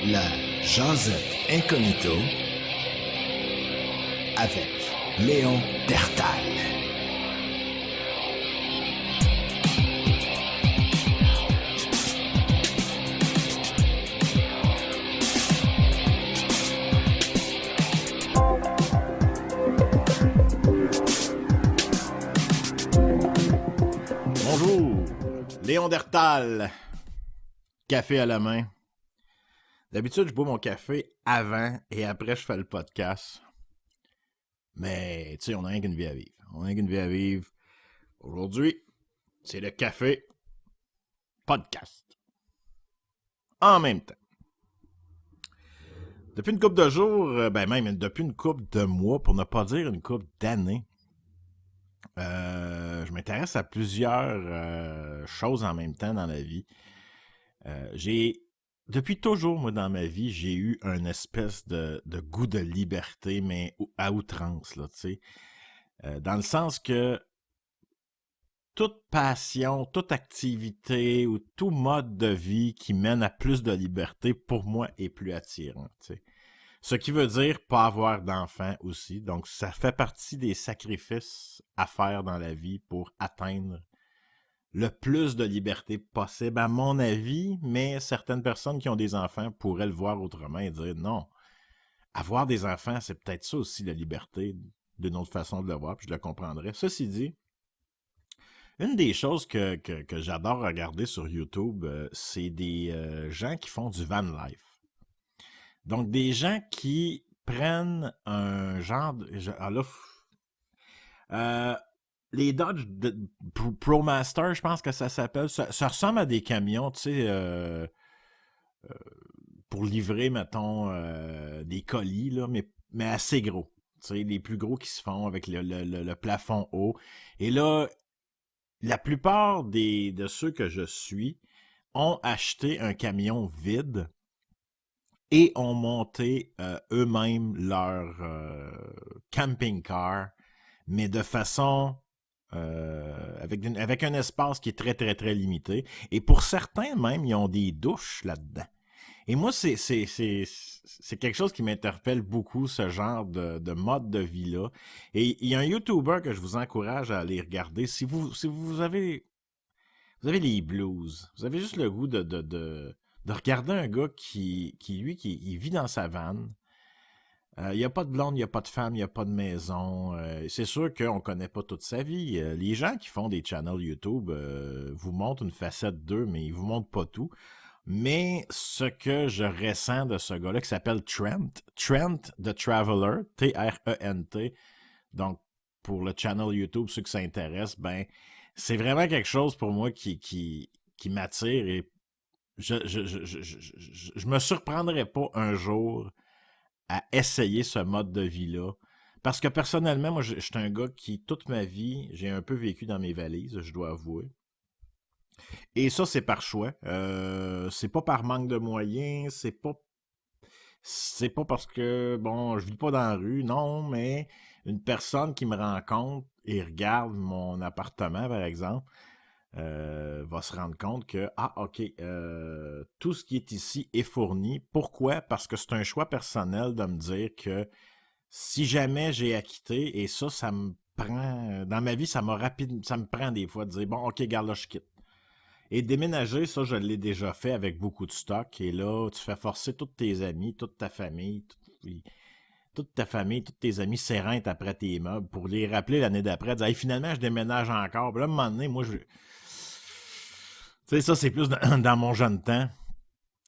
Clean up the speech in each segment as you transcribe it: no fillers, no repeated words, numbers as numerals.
La Jasette Incognito avec Léon Dertal. Bonjour, Léon Dertal, café à la main. D'habitude, je bois mon café avant et après, je fais le podcast. Mais, tu sais, on n'a rien qu'une vie à vivre. On n'a rien qu'une vie à vivre. Aujourd'hui, c'est le café podcast. En même temps. Depuis une couple de jours, même depuis une couple de mois, pour ne pas dire une couple d'années, je m'intéresse à plusieurs choses en même temps dans la vie. Depuis toujours, moi, dans ma vie, j'ai eu un espèce de goût de liberté, mais à outrance, là, tu sais. Dans le sens que toute passion, toute activité ou tout mode de vie qui mène à plus de liberté, pour moi, est plus attirant, tu sais. Ce qui veut dire pas avoir d'enfants aussi. Donc, ça fait partie des sacrifices à faire dans la vie pour atteindre le plus de liberté possible, à mon avis, mais certaines personnes qui ont des enfants pourraient le voir autrement et dire non, avoir des enfants, c'est peut-être ça aussi la liberté, d'une autre façon de le voir, puis je le comprendrais. Ceci dit, une des choses que j'adore regarder sur YouTube, c'est des gens qui font du van life. Donc, des gens qui prennent un genre de... les Dodge ProMaster, je pense que ça s'appelle. Ça ressemble à des camions, tu sais, pour livrer, mettons, des colis, là, mais assez gros. Tu sais, les plus gros qui se font avec le plafond haut. Et là, la plupart de ceux que je suis ont acheté un camion vide et ont monté eux-mêmes leur camping-car, mais de façon... avec un espace qui est très, très, très limité. Et pour certains, même, ils ont des douches là-dedans. Et moi, c'est quelque chose qui m'interpelle beaucoup, ce genre de mode de vie-là. Et il y a un YouTuber que je vous encourage à aller regarder. Si vous avez les blues, vous avez juste le goût de regarder un gars qui il vit dans sa vanne. Il n'y a pas de blonde, il n'y a pas de femme, il n'y a pas de maison. C'est sûr qu'on ne connaît pas toute sa vie. Les gens qui font des channels YouTube vous montrent une facette d'eux, mais ils ne vous montrent pas tout. Mais ce que je ressens de ce gars-là, qui s'appelle Trent the Traveler, T-R-E-N-T, donc pour le channel YouTube, ceux qui s'intéressent, ben c'est vraiment quelque chose pour moi qui m'attire et je me surprendrais pas un jour à essayer ce mode de vie-là. Parce que personnellement, moi, je suis un gars qui, toute ma vie, j'ai un peu vécu dans mes valises, je dois avouer. Et ça, c'est par choix. C'est pas par manque de moyens, c'est pas parce que, bon, je vis pas dans la rue, non, mais une personne qui me rencontre et regarde mon appartement, par exemple, va se rendre compte que, ok, tout ce qui est ici est fourni. Pourquoi? Parce que c'est un choix personnel de me dire que si jamais j'ai acquitté, et ça me prend, dans ma vie, ça me prend des fois de dire, bon, ok, garde là, je quitte. Et déménager, ça, je l'ai déjà fait avec beaucoup de stock. Et là, tu fais forcer tous tes amis, toute ta famille, tous tes amis s'éreintent après tes meubles pour les rappeler l'année d'après, dire hey, finalement, je déménage encore. Puis là, à un moment donné, moi, tu sais, ça, c'est plus dans mon jeune temps.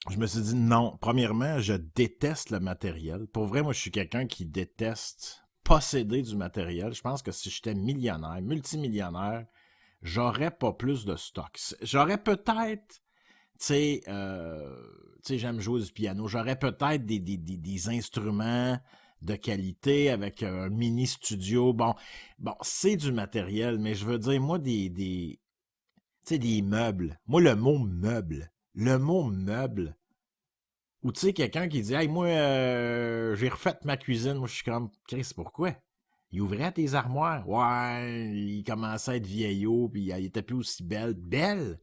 Je me suis dit non. Premièrement, je déteste le matériel. Pour vrai, moi, je suis quelqu'un qui déteste posséder du matériel. Je pense que si j'étais millionnaire, multimillionnaire, j'aurais pas plus de stock. J'aurais peut-être, tu sais, j'aime jouer du piano. J'aurais peut-être des instruments de qualité avec un mini studio. Bon, c'est du matériel, mais je veux dire, moi, tu sais, des meubles. Moi, le mot meuble, ou tu sais, quelqu'un qui dit, hey, moi, j'ai refait ma cuisine. Moi, je suis comme, Chris, pourquoi? Il ouvrait tes armoires. Ouais, il commençait à être vieillot, puis il était plus aussi belle. Belle!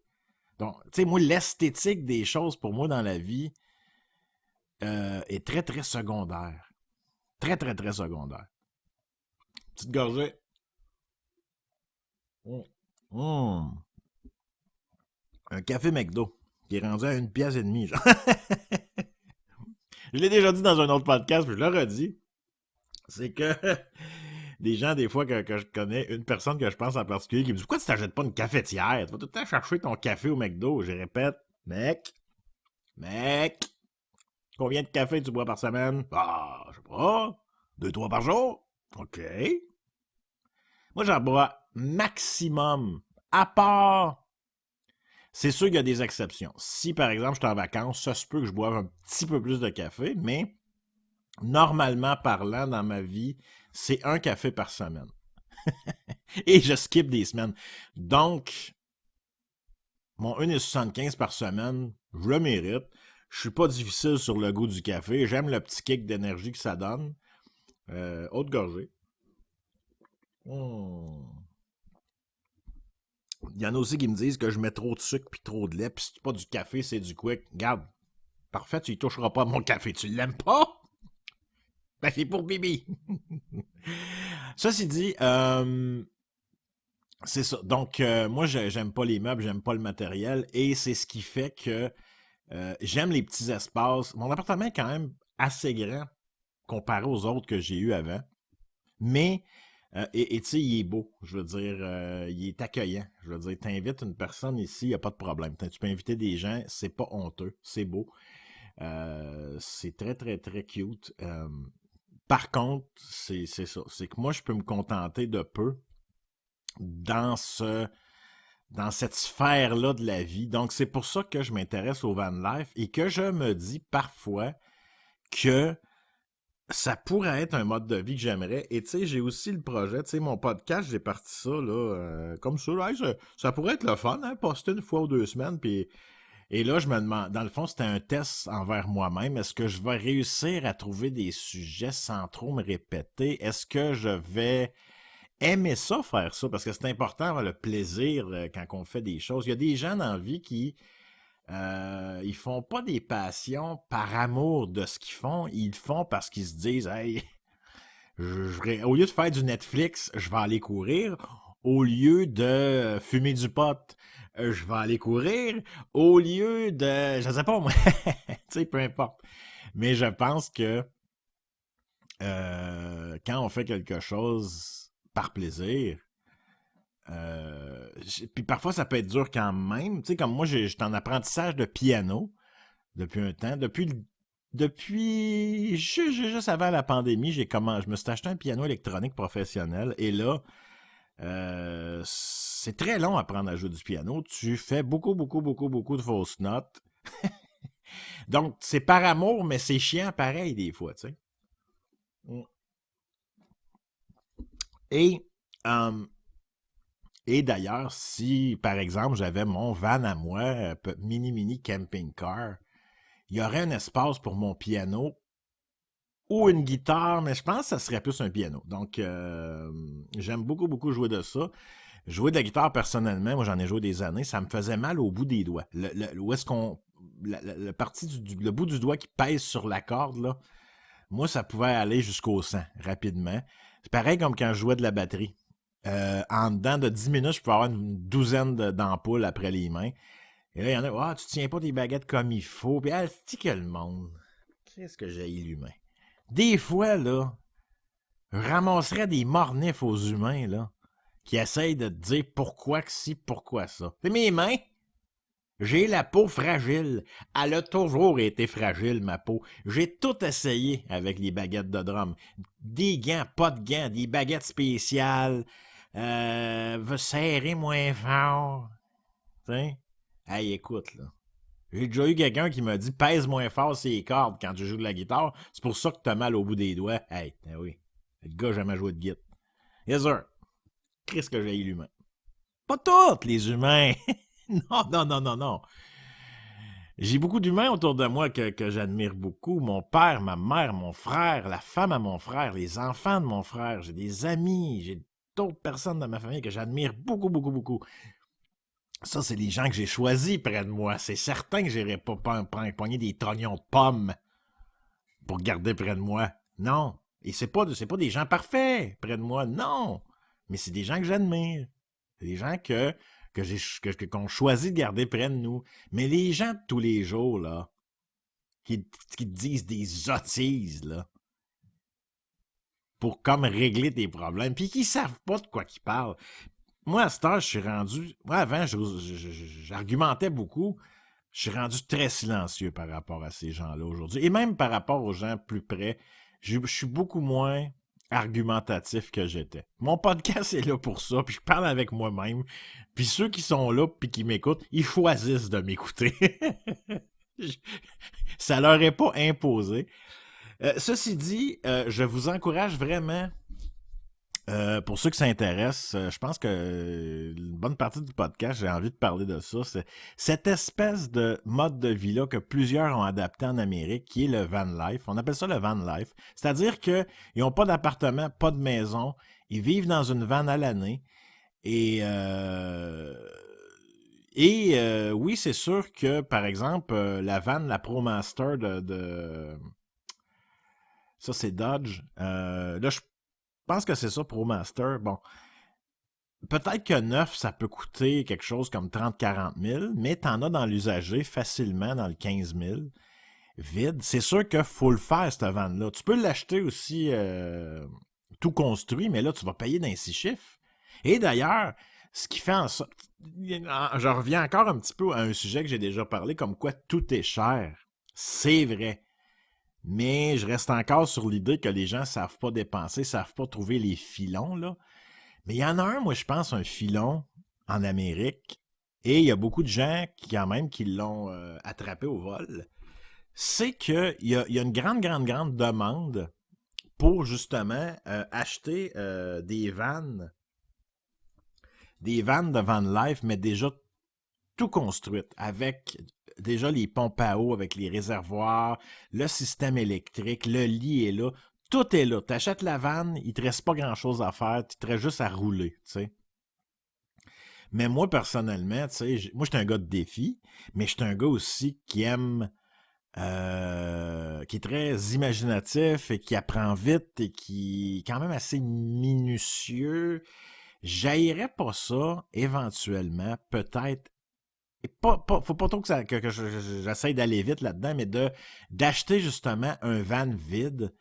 Donc, tu sais, moi, l'esthétique des choses, pour moi, dans la vie, est très, très secondaire. Très, très, très secondaire. Petite gorgée. Un café McDo qui est rendu à 1,5 $. Genre. Je l'ai déjà dit dans un autre podcast, puis je le redis. C'est que des gens, des fois, que je connais, une personne que je pense en particulier, qui me dit « Pourquoi tu t'achètes pas une cafetière? Tu vas tout le temps chercher ton café au McDo. » Je répète, mec, combien de café tu bois par semaine? Ah, je sais pas, 2-3 par jour? OK. Moi, j'en bois maximum, à part... C'est sûr qu'il y a des exceptions. Si, par exemple, je suis en vacances, ça se peut que je boive un petit peu plus de café, mais normalement parlant, dans ma vie, c'est un café par semaine. Et je skip des semaines. Donc, mon 1,75 par semaine, je le mérite. Je suis pas difficile sur le goût du café. J'aime le petit kick d'énergie que ça donne. Haute gorgée. Il y en a aussi qui me disent que je mets trop de sucre puis trop de lait, puis c'est pas du café, c'est du quick. Regarde, parfait, tu y toucheras pas à mon café. Tu l'aimes pas? Ben, c'est pour Bibi. Ceci dit, c'est ça. Donc, moi, j'aime pas les meubles, j'aime pas le matériel, et c'est ce qui fait que j'aime les petits espaces. Mon appartement est quand même assez grand comparé aux autres que j'ai eu avant. Mais, et tu sais, il est beau. Je veux dire, il est accueillant. Je veux dire, t'invites une personne ici, il n'y a pas de problème. Tu peux inviter des gens, c'est pas honteux, c'est beau. C'est très, très, très cute. Par contre, c'est ça. C'est que moi, je peux me contenter de peu dans cette sphère-là de la vie. Donc, c'est pour ça que je m'intéresse au van life et que je me dis parfois que ça pourrait être un mode de vie que j'aimerais. Et tu sais, j'ai aussi le projet, tu sais, mon podcast, j'ai parti ça, là, comme ça. Là, ça pourrait être le fun, hein, poster une fois ou 2 semaines. Et là, je me demande, dans le fond, c'était un test envers moi-même. Est-ce que je vais réussir à trouver des sujets sans trop me répéter? Est-ce que je vais aimer ça, faire ça? Parce que c'est important d'avoir le plaisir quand on fait des choses. Il y a des gens dans la vie qui... ils font pas des passions par amour de ce qu'ils font, ils le font parce qu'ils se disent hey, au lieu de faire du Netflix, je vais aller courir, au lieu de fumer du pot, je vais aller courir, au lieu de, je sais pas moi, tu sais, peu importe. Mais je pense que quand on fait quelque chose par plaisir, puis parfois ça peut être dur quand même. Tu sais, comme moi, j'étais en apprentissage de piano depuis un temps. Depuis juste avant la pandémie, je me suis acheté un piano électronique professionnel. Et là, c'est très long à apprendre à jouer du piano. Tu fais beaucoup, beaucoup, beaucoup, beaucoup de fausses notes. Donc, c'est par amour, mais c'est chiant pareil des fois, tu sais. Et... Et d'ailleurs, si, par exemple, j'avais mon van à moi, mini camping car, il y aurait un espace pour mon piano ou une guitare, mais je pense que ça serait plus un piano. Donc, j'aime beaucoup, beaucoup jouer de ça. Jouer de la guitare, personnellement, moi, j'en ai joué des années, ça me faisait mal au bout des doigts. Où est-ce qu'on... La partie le bout du doigt qui pèse sur la corde, là, moi, ça pouvait aller jusqu'au sang, rapidement. C'est pareil comme quand je jouais de la batterie. En dedans de 10 minutes, je peux avoir une douzaine d'ampoules après les mains. Et là, il y en a, ah, tu tiens pas tes baguettes comme il faut. Puis, ah, c'est que le monde. Qu'est-ce que j'ai l'humain? Des fois, là, je ramasserais des mornifs aux humains, là, qui essayent de te dire pourquoi que si, pourquoi ça. C'est mes mains. J'ai la peau fragile. Elle a toujours été fragile, ma peau. J'ai tout essayé avec les baguettes de drum. Des gants, pas de gants, des baguettes spéciales. Veut serrer moins fort. T'sais? Hey, écoute, là. J'ai déjà eu quelqu'un qui m'a dit pèse moins fort ses cordes quand tu joues de la guitare. C'est pour ça que t'as mal au bout des doigts. Hey, ben oui. Le gars n'a jamais joué de guitare. Yes, sir. Qu'est-ce que j'ai l'humain? Pas tous les humains. Non, non, non, non, non. J'ai beaucoup d'humains autour de moi que j'admire beaucoup. Mon père, ma mère, mon frère, la femme à mon frère, les enfants de mon frère. J'ai des amis, j'ai d'autres personnes dans ma famille que j'admire beaucoup, beaucoup, beaucoup. Ça, c'est les gens que j'ai choisis près de moi. C'est certain que j'irai pas pogner des trognons de pommes pour garder près de moi. Non. Et c'est pas des gens parfaits près de moi. Non. Mais c'est des gens que j'admire. C'est des gens qu'on choisit de garder près de nous. Mais les gens de tous les jours, là, qui te disent des sottises, là, pour comme régler tes problèmes, puis qui savent pas de quoi qu'ils parlent. Moi, à cette heure, je suis rendu... Moi, avant, j'argumentais beaucoup. Je suis rendu très silencieux par rapport à ces gens-là aujourd'hui. Et même par rapport aux gens plus près, je suis beaucoup moins argumentatif que j'étais. Mon podcast est là pour ça, puis je parle avec moi-même. Puis ceux qui sont là, puis qui m'écoutent, ils choisissent de m'écouter. Ça leur est pas imposé. Ceci dit, je vous encourage vraiment... pour ceux qui s'intéressent, je pense que une bonne partie du podcast, j'ai envie de parler de ça. C'est cette espèce de mode de vie-là que plusieurs ont adapté en Amérique, qui est le van life. On appelle ça le van life. C'est-à-dire qu'ils n'ont pas d'appartement, pas de maison. Ils vivent dans une van à l'année. Et oui, c'est sûr que, par exemple, la van, la ProMaster ça, c'est Dodge. Là, je pense que c'est ça, ProMaster. Bon, peut-être que neuf, ça peut coûter quelque chose comme 30-40 000, mais t'en as dans l'usager facilement dans le 15 000, vide. C'est sûr qu'il faut le faire, cette van-là. Tu peux l'acheter aussi tout construit, mais là, tu vas payer d'un 6 chiffres. Et d'ailleurs, ce qui fait en sorte... Je reviens encore un petit peu à un sujet que j'ai déjà parlé, comme quoi tout est cher. C'est vrai. Mais je reste encore sur l'idée que les gens ne savent pas dépenser, ne savent pas trouver les filons, là. Mais il y en a un, moi, je pense, un filon en Amérique, et il y a beaucoup de gens quand même qui l'ont attrapé au vol. C'est qu'il y a une grande demande pour justement acheter des vannes de van life, mais déjà tout construites, avec déjà les pompes à eau, avec les réservoirs, le système électrique, le lit est là, tout est là. Tu achètes la vanne, il te reste pas grand-chose à faire, tu te restes juste à rouler, tu sais. Mais moi, personnellement, tu sais, moi, je suis un gars de défi, mais je suis un gars aussi qui aime, qui est très imaginatif et qui apprend vite et qui est quand même assez minutieux. J'haïrais pas ça, éventuellement, peut-être. Et faut pas trop que j'essaye d'aller vite là-dedans, mais d'acheter justement un van vide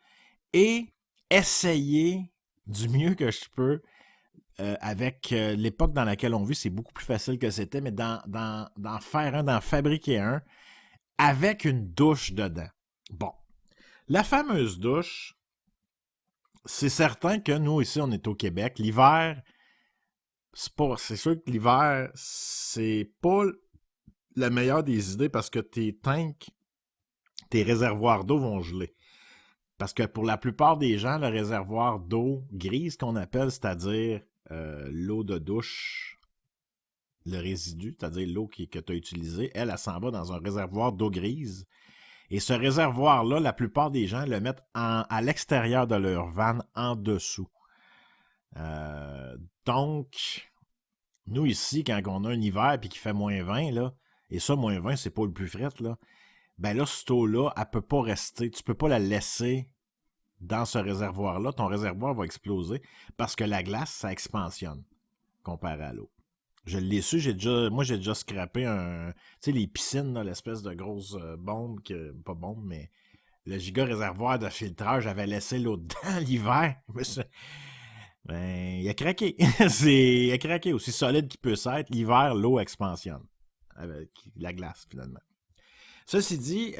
et essayer du mieux que je peux avec l'époque dans laquelle on vit, c'est beaucoup plus facile que c'était, mais d'en faire un, d'en fabriquer un avec une douche dedans. Bon. La fameuse douche, c'est certain que nous, ici, on est au Québec. L'hiver, c'est sûr que l'hiver, c'est pas la meilleure des idées parce que tes tanks, tes réservoirs d'eau vont geler. Parce que pour la plupart des gens, le réservoir d'eau grise qu'on appelle, c'est-à-dire l'eau de douche, le résidu, c'est-à-dire l'eau que tu as utilisée, elle s'en va dans un réservoir d'eau grise. Et ce réservoir-là, la plupart des gens le mettent à l'extérieur de leur van, en dessous. Donc, nous ici, quand on a un hiver et qu'il fait moins 20, là, et ça, moins 20, c'est pas le plus fret, là, ben là, cette eau-là, elle peut pas rester. Tu peux pas la laisser dans ce réservoir-là. Ton réservoir va exploser parce que la glace, ça expansionne comparé à l'eau. Je l'ai su, j'ai déjà scrappé tu sais, les piscines, là, l'espèce de grosse bombe, pas bombe, mais le giga réservoir de filtrage, j'avais laissé l'eau dedans l'hiver. Ben, il a craqué. Il a craqué, aussi solide qu'il peut s'être. L'hiver, l'eau expansionne avec la glace, finalement. Ceci dit,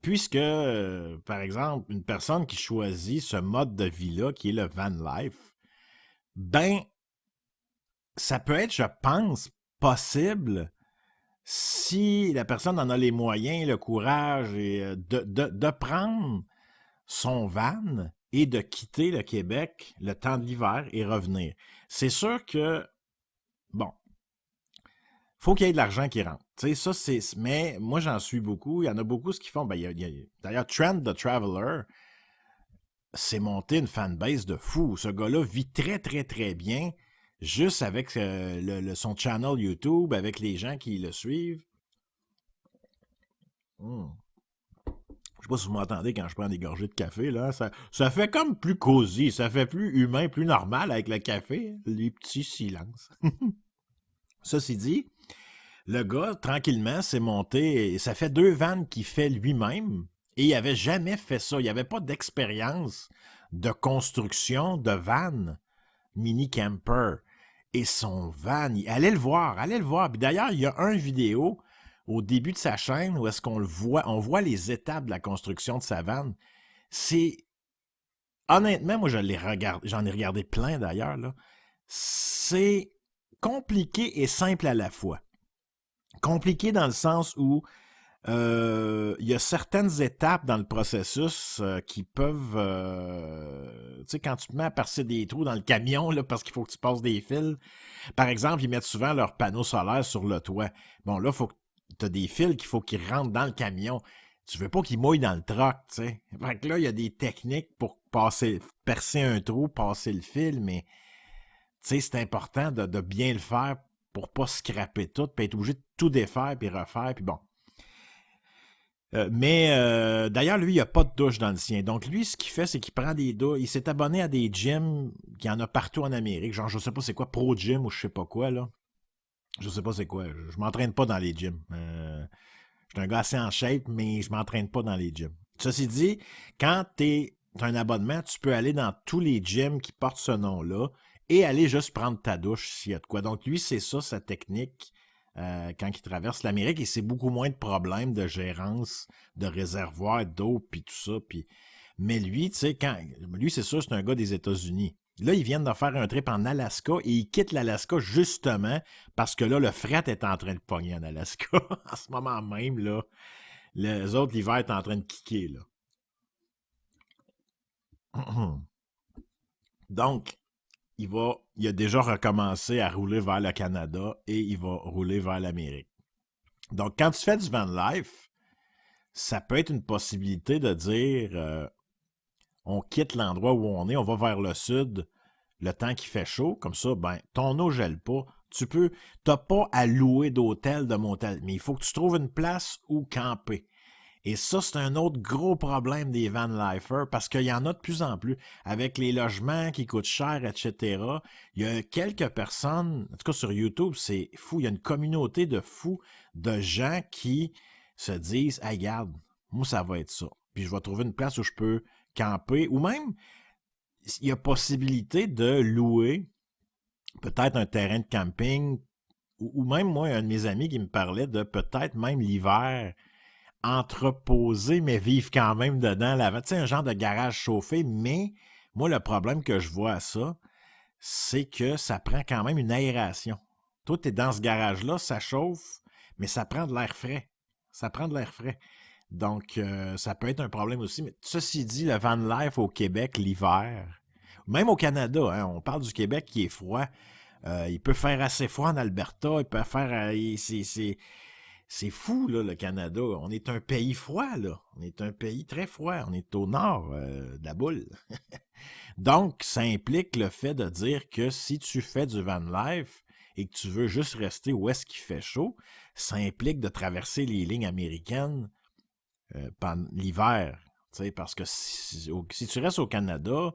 puisque, par exemple, une personne qui choisit ce mode de vie-là, qui est le van life, ben, ça peut être, je pense, possible si la personne en a les moyens, le courage, et de prendre son van et de quitter le Québec le temps de l'hiver et revenir. C'est sûr que, bon, faut qu'il y ait de l'argent qui rentre. Tu sais, mais moi, j'en suis beaucoup. Il y en a beaucoup ce qu'ils font. Ben, d'ailleurs, Trent the Traveler s'est monté une fanbase de fou. Ce gars-là vit très, très, très bien, juste avec son channel YouTube, avec les gens qui le suivent. Je sais pas si vous m'entendez quand je prends des gorgées de café, là. Ça fait comme plus cosy, ça fait plus humain, plus normal avec le café. Les petits silences. Ceci dit, le gars, tranquillement, s'est monté. Ça fait 2 vannes qu'il fait lui-même. Et il avait jamais fait ça. Il n'y avait pas d'expérience de construction de van mini camper. Et son van, allez le voir, allez le voir. Puis d'ailleurs, il y a une vidéo au début de sa chaîne où est-ce qu'on le voit, on voit les étapes de la construction de sa van. C'est, honnêtement, moi j'en ai regardé plein d'ailleurs, là. C'est compliqué et simple à la fois. Compliqué dans le sens où il y a certaines étapes dans le processus qui peuvent... tu sais, quand tu te mets à percer des trous dans le camion, là, parce qu'il faut que tu passes des fils, par exemple, ils mettent souvent leurs panneaux solaires sur le toit. Bon, là, faut que tu as des fils qu'il faut qu'ils rentrent dans le camion. Tu veux pas qu'ils mouillent dans le troc, tu sais. Fait que là, il y a des techniques pour percer un trou, passer le fil, mais tu sais, c'est important de bien le faire pour pas scraper tout, puis être obligé de tout défaire, puis refaire, puis bon. Mais d'ailleurs, lui, il n'y a pas de douche dans le sien. Donc, lui, ce qu'il fait, c'est qu'il prend des douches. Il s'est abonné à des gyms qu'il y en a partout en Amérique. Genre, je sais pas c'est quoi, Pro Gym ou je sais pas quoi, là. Je sais pas c'est quoi. Je m'entraîne pas dans les gyms. Je suis un gars assez en shape, mais je m'entraîne pas dans les gyms. Ceci dit, quand t'as un abonnement, tu peux aller dans tous les gyms qui portent ce nom-là et aller juste prendre ta douche s'il y a de quoi. Donc, lui, c'est ça, sa technique. Quand il traverse l'Amérique, et c'est beaucoup moins de problèmes de gérance, de réservoirs d'eau, puis tout ça. Puis... Mais lui, tu sais, lui, c'est sûr, c'est un gars des États-Unis. Là, ils viennent de faire un trip en Alaska et ils quittent l'Alaska justement parce que là, le fret est en train de pogner en Alaska. En ce moment même, là, les autres, l'hiver est en train de kicker, là. Donc, il a déjà recommencé à rouler vers le Canada et il va rouler vers l'Amérique. Donc, quand tu fais du van life, ça peut être une possibilité de dire on quitte l'endroit où on est, on va vers le sud, le temps qu'il fait chaud, comme ça, ben, ton eau gèle pas. T'as pas à louer d'hôtel, de motel, mais il faut que tu trouves une place où camper. Et ça, c'est un autre gros problème des van-lifers parce qu'il y en a de plus en plus. Avec les logements qui coûtent cher, etc., il y a quelques personnes, en tout cas sur YouTube, c'est fou, il y a une communauté de fous, de gens qui se disent « Hey, regarde, moi, ça va être ça. Puis je vais trouver une place où je peux camper. » Ou même, il y a possibilité de louer peut-être un terrain de camping ou même, moi, un de mes amis qui me parlait de peut-être même l'hiver entreposer, mais vivre quand même dedans. Tu sais, un genre de garage chauffé, mais moi, le problème que je vois à ça, c'est que ça prend quand même une aération. Toi, t'es dans ce garage-là, ça chauffe, mais ça prend de l'air frais. Ça prend de l'air frais. Donc, ça peut être un problème aussi. Mais ceci dit, le van life au Québec, l'hiver, même au Canada, hein, on parle du Québec qui est froid. Il peut faire assez froid en Alberta, il peut faire... C'est fou, là, le Canada. On est un pays froid, là. On est un pays très froid. On est au nord de la boule. Donc, ça implique le fait de dire que si tu fais du van life et que tu veux juste rester où est-ce qu'il fait chaud, ça implique de traverser les lignes américaines pendant l'hiver. Parce que si tu restes au Canada,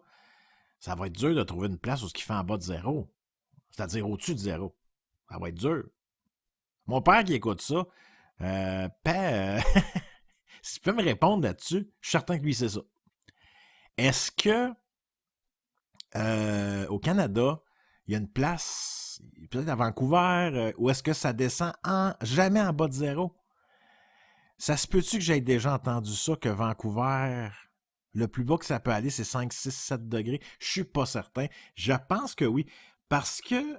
ça va être dur de trouver une place où ce qui fait en bas de zéro. C'est-à-dire au-dessus de zéro. Ça va être dur. Mon père qui écoute ça, si tu peux me répondre là-dessus, je suis certain que lui, c'est ça. Est-ce que au Canada, il y a une place, peut-être à Vancouver, où est-ce que ça descend jamais en bas de zéro? Ça se peut-tu que j'ai déjà entendu ça, que Vancouver, le plus bas que ça peut aller, c'est 5, 6, 7 degrés? Je suis pas certain. Je pense que oui, parce que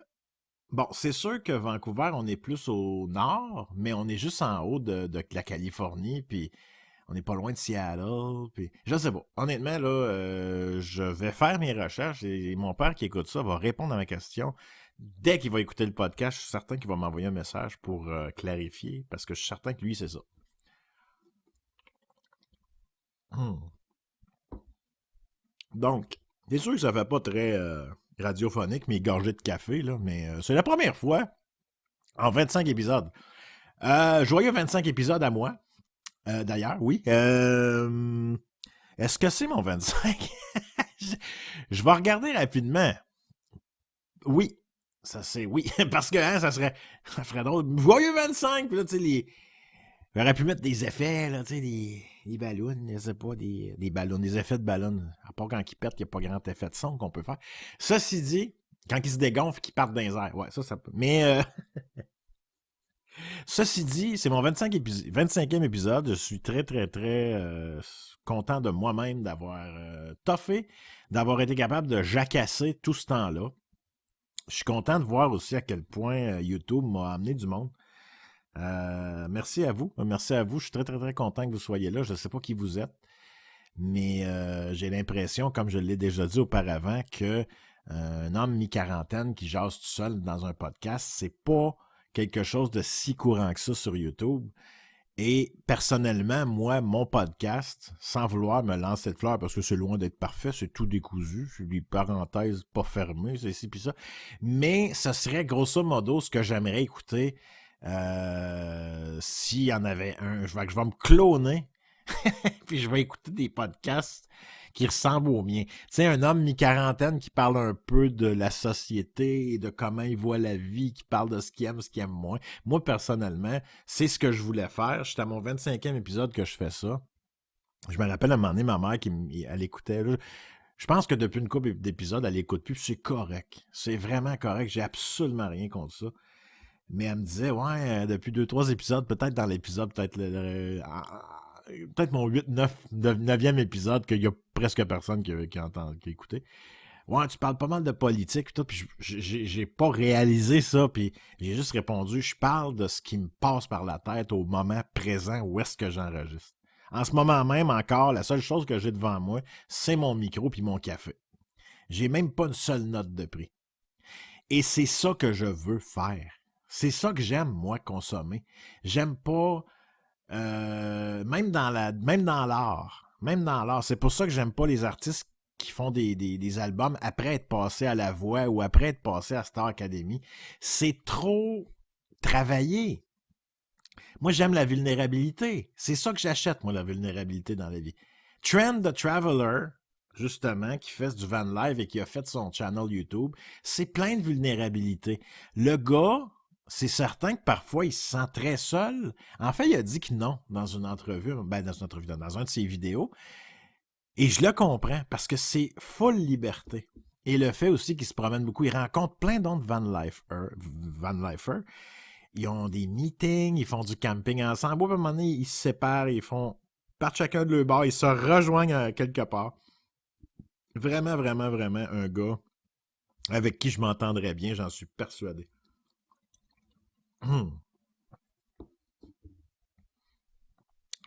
bon, c'est sûr que Vancouver, on est plus au nord, mais on est juste en haut de la Californie, puis on n'est pas loin de Seattle, puis je sais pas. Honnêtement, là, je vais faire mes recherches et mon père qui écoute ça va répondre à ma question. Dès qu'il va écouter le podcast, je suis certain qu'il va m'envoyer un message pour clarifier, parce que je suis certain que lui, c'est ça. Donc, c'est sûr que ça fait pas très radiophonique, mes gorgées de café, là, mais c'est la première fois en 25 épisodes. Joyeux 25 épisodes à moi. D'ailleurs, oui. Est-ce que c'est mon 25? je, je vais regarder rapidement. Oui. Ça c'est oui. Parce que hein, ça ferait drôle. Joyeux 25! Puis là, tu sais, j'aurais pu mettre des effets, là, tu sais, des ballons, je sais pas, des ballons, des effets de ballons. À part quand ils pètent, il n'y a pas grand effet de son qu'on peut faire. Ceci dit, quand ils se dégonflent, qu'ils partent dans les airs. Ouais, ça peut. Mais ceci dit, c'est mon 25e épisode. Je suis très, très, très content de moi-même d'avoir toffé, d'avoir été capable de jacasser tout ce temps-là. Je suis content de voir aussi à quel point YouTube m'a amené du monde. Merci à vous. Merci à vous. Je suis très, très, très content que vous soyez là. Je ne sais pas qui vous êtes, mais j'ai l'impression, comme je l'ai déjà dit auparavant, que un homme mi-quarantaine qui jase tout seul dans un podcast, c'est pas quelque chose de si courant que ça sur YouTube. Et personnellement, moi, mon podcast, sans vouloir me lancer de fleurs, parce que c'est loin d'être parfait, c'est tout décousu, c'est des parenthèses pas fermées, c'est ci puis ça, mais ce serait grosso modo ce que j'aimerais écouter s'il y en avait un. Je vais me cloner, puis je vais écouter des podcasts qui ressemble au mien. Tu sais, un homme mi-quarantaine qui parle un peu de la société et de comment il voit la vie, qui parle de ce qu'il aime moins. Moi, personnellement, c'est ce que je voulais faire. J'étais à mon 25e épisode que je fais ça. Je me rappelle à un moment donné, ma mère, elle écoutait. Là, je pense que depuis une couple d'épisodes, elle écoute plus, puis c'est correct. C'est vraiment correct. J'ai absolument rien contre ça. Mais elle me disait, ouais, depuis 2-3 épisodes, peut-être dans l'épisode, peut-être mon 9e épisode, qu'il y a presque personne qui a écouté. Ouais, tu parles pas mal de politique, puis j'ai pas réalisé ça, puis j'ai juste répondu, je parle de ce qui me passe par la tête au moment présent où est-ce que j'enregistre. En ce moment même, encore, la seule chose que j'ai devant moi, c'est mon micro puis mon café. J'ai même pas une seule note de prix. Et c'est ça que je veux faire. C'est ça que j'aime, moi, consommer. J'aime pas même dans l'art, c'est pour ça que j'aime pas les artistes qui font des albums après être passés à La Voix ou après être passés à Star Academy. C'est trop travaillé. Moi, j'aime la vulnérabilité. C'est ça que j'achète, moi, la vulnérabilité dans la vie. Trend the Traveler, justement, qui fait du van live et qui a fait son channel YouTube, c'est plein de vulnérabilité. Le gars, c'est certain que parfois, il se sent très seul. En fait, il a dit que non dans une entrevue, dans un de ses vidéos. Et je le comprends, parce que c'est full liberté. Et le fait aussi qu'il se promène beaucoup, il rencontre plein d'autres van-lifers. Ils ont des meetings, ils font du camping ensemble. À un moment donné, ils se séparent, partent chacun de leur bord, ils se rejoignent quelque part. Vraiment, vraiment, vraiment un gars avec qui je m'entendrais bien, j'en suis persuadé.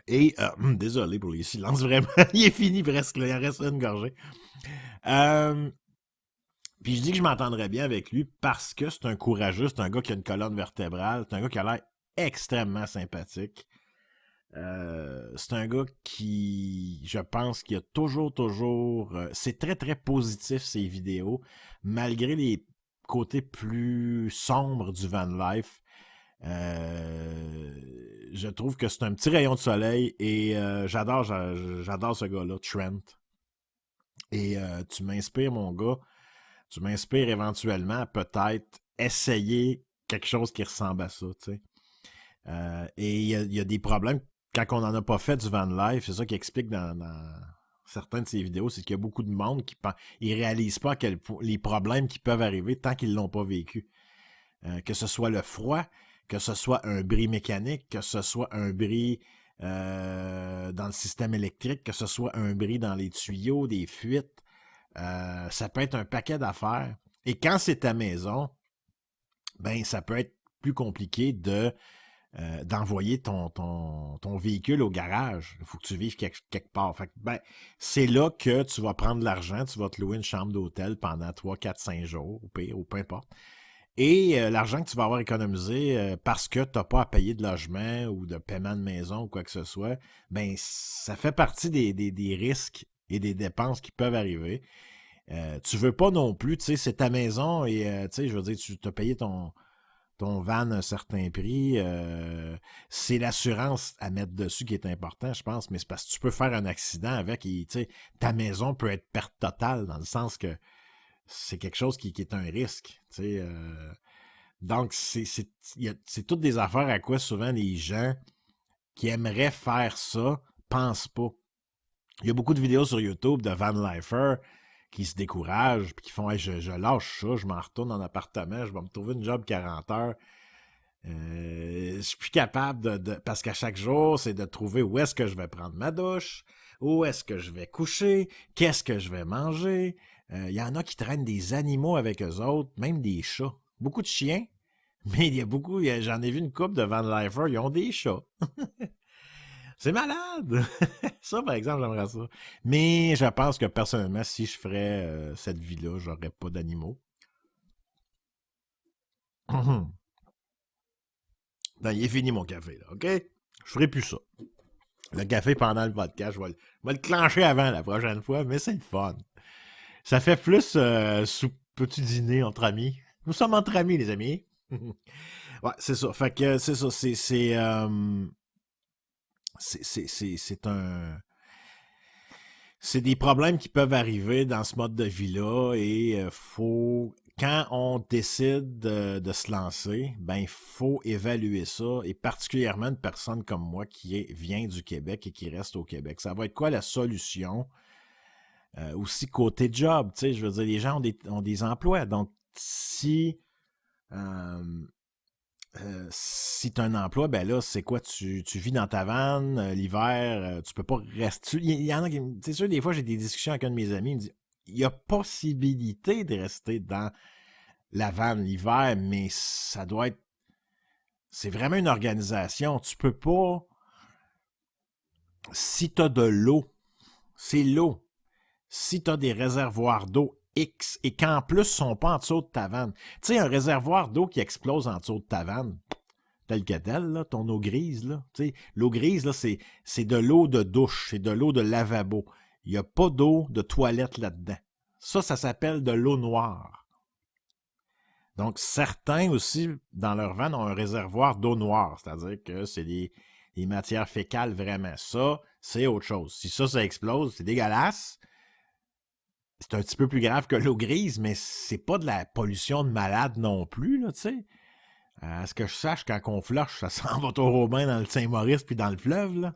Et, désolé pour les silences, vraiment, il est fini presque, là, il en reste une gorgée. Puis je dis que je m'entendrais bien avec lui parce que c'est un courageux, c'est un gars qui a une colonne vertébrale, c'est un gars qui a l'air extrêmement sympathique. C'est un gars qui, je pense, qui a toujours... c'est très, très positif, ses vidéos, malgré les côtés plus sombres du van life. Je trouve que c'est un petit rayon de soleil et j'adore ce gars-là, Trent. Et tu m'inspires, mon gars. Tu m'inspires éventuellement à peut-être essayer quelque chose qui ressemble à ça, tu sais. Et il y a des problèmes quand on n'en a pas fait du van life, c'est ça qu'il explique dans certaines de ses vidéos, c'est qu'il y a beaucoup de monde qui ne réalisent pas les problèmes qui peuvent arriver tant qu'ils ne l'ont pas vécu. Que ce soit le froid, que ce soit un bris mécanique, que ce soit un bris dans le système électrique, que ce soit un bris dans les tuyaux, des fuites, ça peut être un paquet d'affaires. Et quand c'est ta maison, ben ça peut être plus compliqué d'envoyer ton véhicule au garage. Il faut que tu vives quelque part. Fait que, ben, c'est là que tu vas prendre de l'argent, tu vas te louer une chambre d'hôtel pendant 3, 4, 5 jours, au pire, ou peu importe. Et l'argent que tu vas avoir économisé parce que tu n'as pas à payer de logement ou de paiement de maison ou quoi que ce soit, ben ça fait partie des risques et des dépenses qui peuvent arriver. Tu veux pas non plus, tu sais, c'est ta maison et tu sais, je veux dire, tu as payé ton van a un certain prix, c'est l'assurance à mettre dessus qui est important, je pense, mais c'est parce que tu peux faire un accident avec et ta maison peut être perte totale, dans le sens que c'est quelque chose qui est un risque. Donc, c'est toutes des affaires à quoi souvent les gens qui aimeraient faire ça pensent pas. Il y a beaucoup de vidéos sur YouTube de van lifers qui se découragent puis qui font hey, je lâche ça, je m'en retourne en appartement, je vais me trouver une job 40 heures. Je suis plus capable parce qu'à chaque jour, c'est de trouver où est-ce que je vais prendre ma douche, où est-ce que je vais coucher, qu'est-ce que je vais manger. Il y en a qui traînent des animaux avec eux autres, même des chats. Beaucoup de chiens, mais j'en ai vu une couple de van lifers, ils ont des chats. C'est malade! Ça, par exemple, j'aimerais ça. Mais je pense que personnellement, si je ferais cette vie-là, j'aurais pas d'animaux. Non, il est fini mon café, là, OK? Je ferai plus ça. Le café pendant le podcast, je vais le clencher avant la prochaine fois, mais c'est le fun. Ça fait plus sous petit dîner entre amis. Nous sommes entre amis, les amis. Ouais, c'est ça. Fait que c'est ça. C'est c'est des problèmes qui peuvent arriver dans ce mode de vie-là et faut quand on décide de se lancer, ben il faut évaluer ça et particulièrement une personne comme moi qui vient du Québec et qui reste au Québec. Ça va être quoi la solution? Aussi côté job, tu sais, je veux dire, les gens ont des emplois. Donc, si tu as un emploi, ben là, c'est quoi? Tu vis dans ta vanne l'hiver, tu peux pas rester. Il y en a qui. C'est sûr, des fois, j'ai des discussions avec un de mes amis, il me dit il y a possibilité de rester dans la vanne l'hiver, mais ça doit être. C'est vraiment une organisation. Tu peux pas. Si tu as de l'eau, c'est l'eau. Si tu as des réservoirs d'eau X et qu'en plus, ils sont pas en dessous de ta vanne. Tu sais, un réservoir d'eau qui explose en dessous de ta vanne, tel que tel, là, ton eau grise, là. Tu sais, l'eau grise, là, c'est de l'eau de douche, c'est de l'eau de lavabo. Il n'y a pas d'eau de toilette là-dedans. Ça s'appelle de l'eau noire. Donc, certains aussi, dans leur vanne, ont un réservoir d'eau noire, c'est-à-dire que c'est les matières fécales vraiment. Ça, c'est autre chose. Si ça explose, c'est dégueulasse. C'est un petit peu plus grave que l'eau grise, mais c'est pas de la pollution de malade non plus, là, tu sais. À ce que je sache, quand on flush, ça s'en va trop bien dans le Saint-Maurice puis dans le fleuve, là.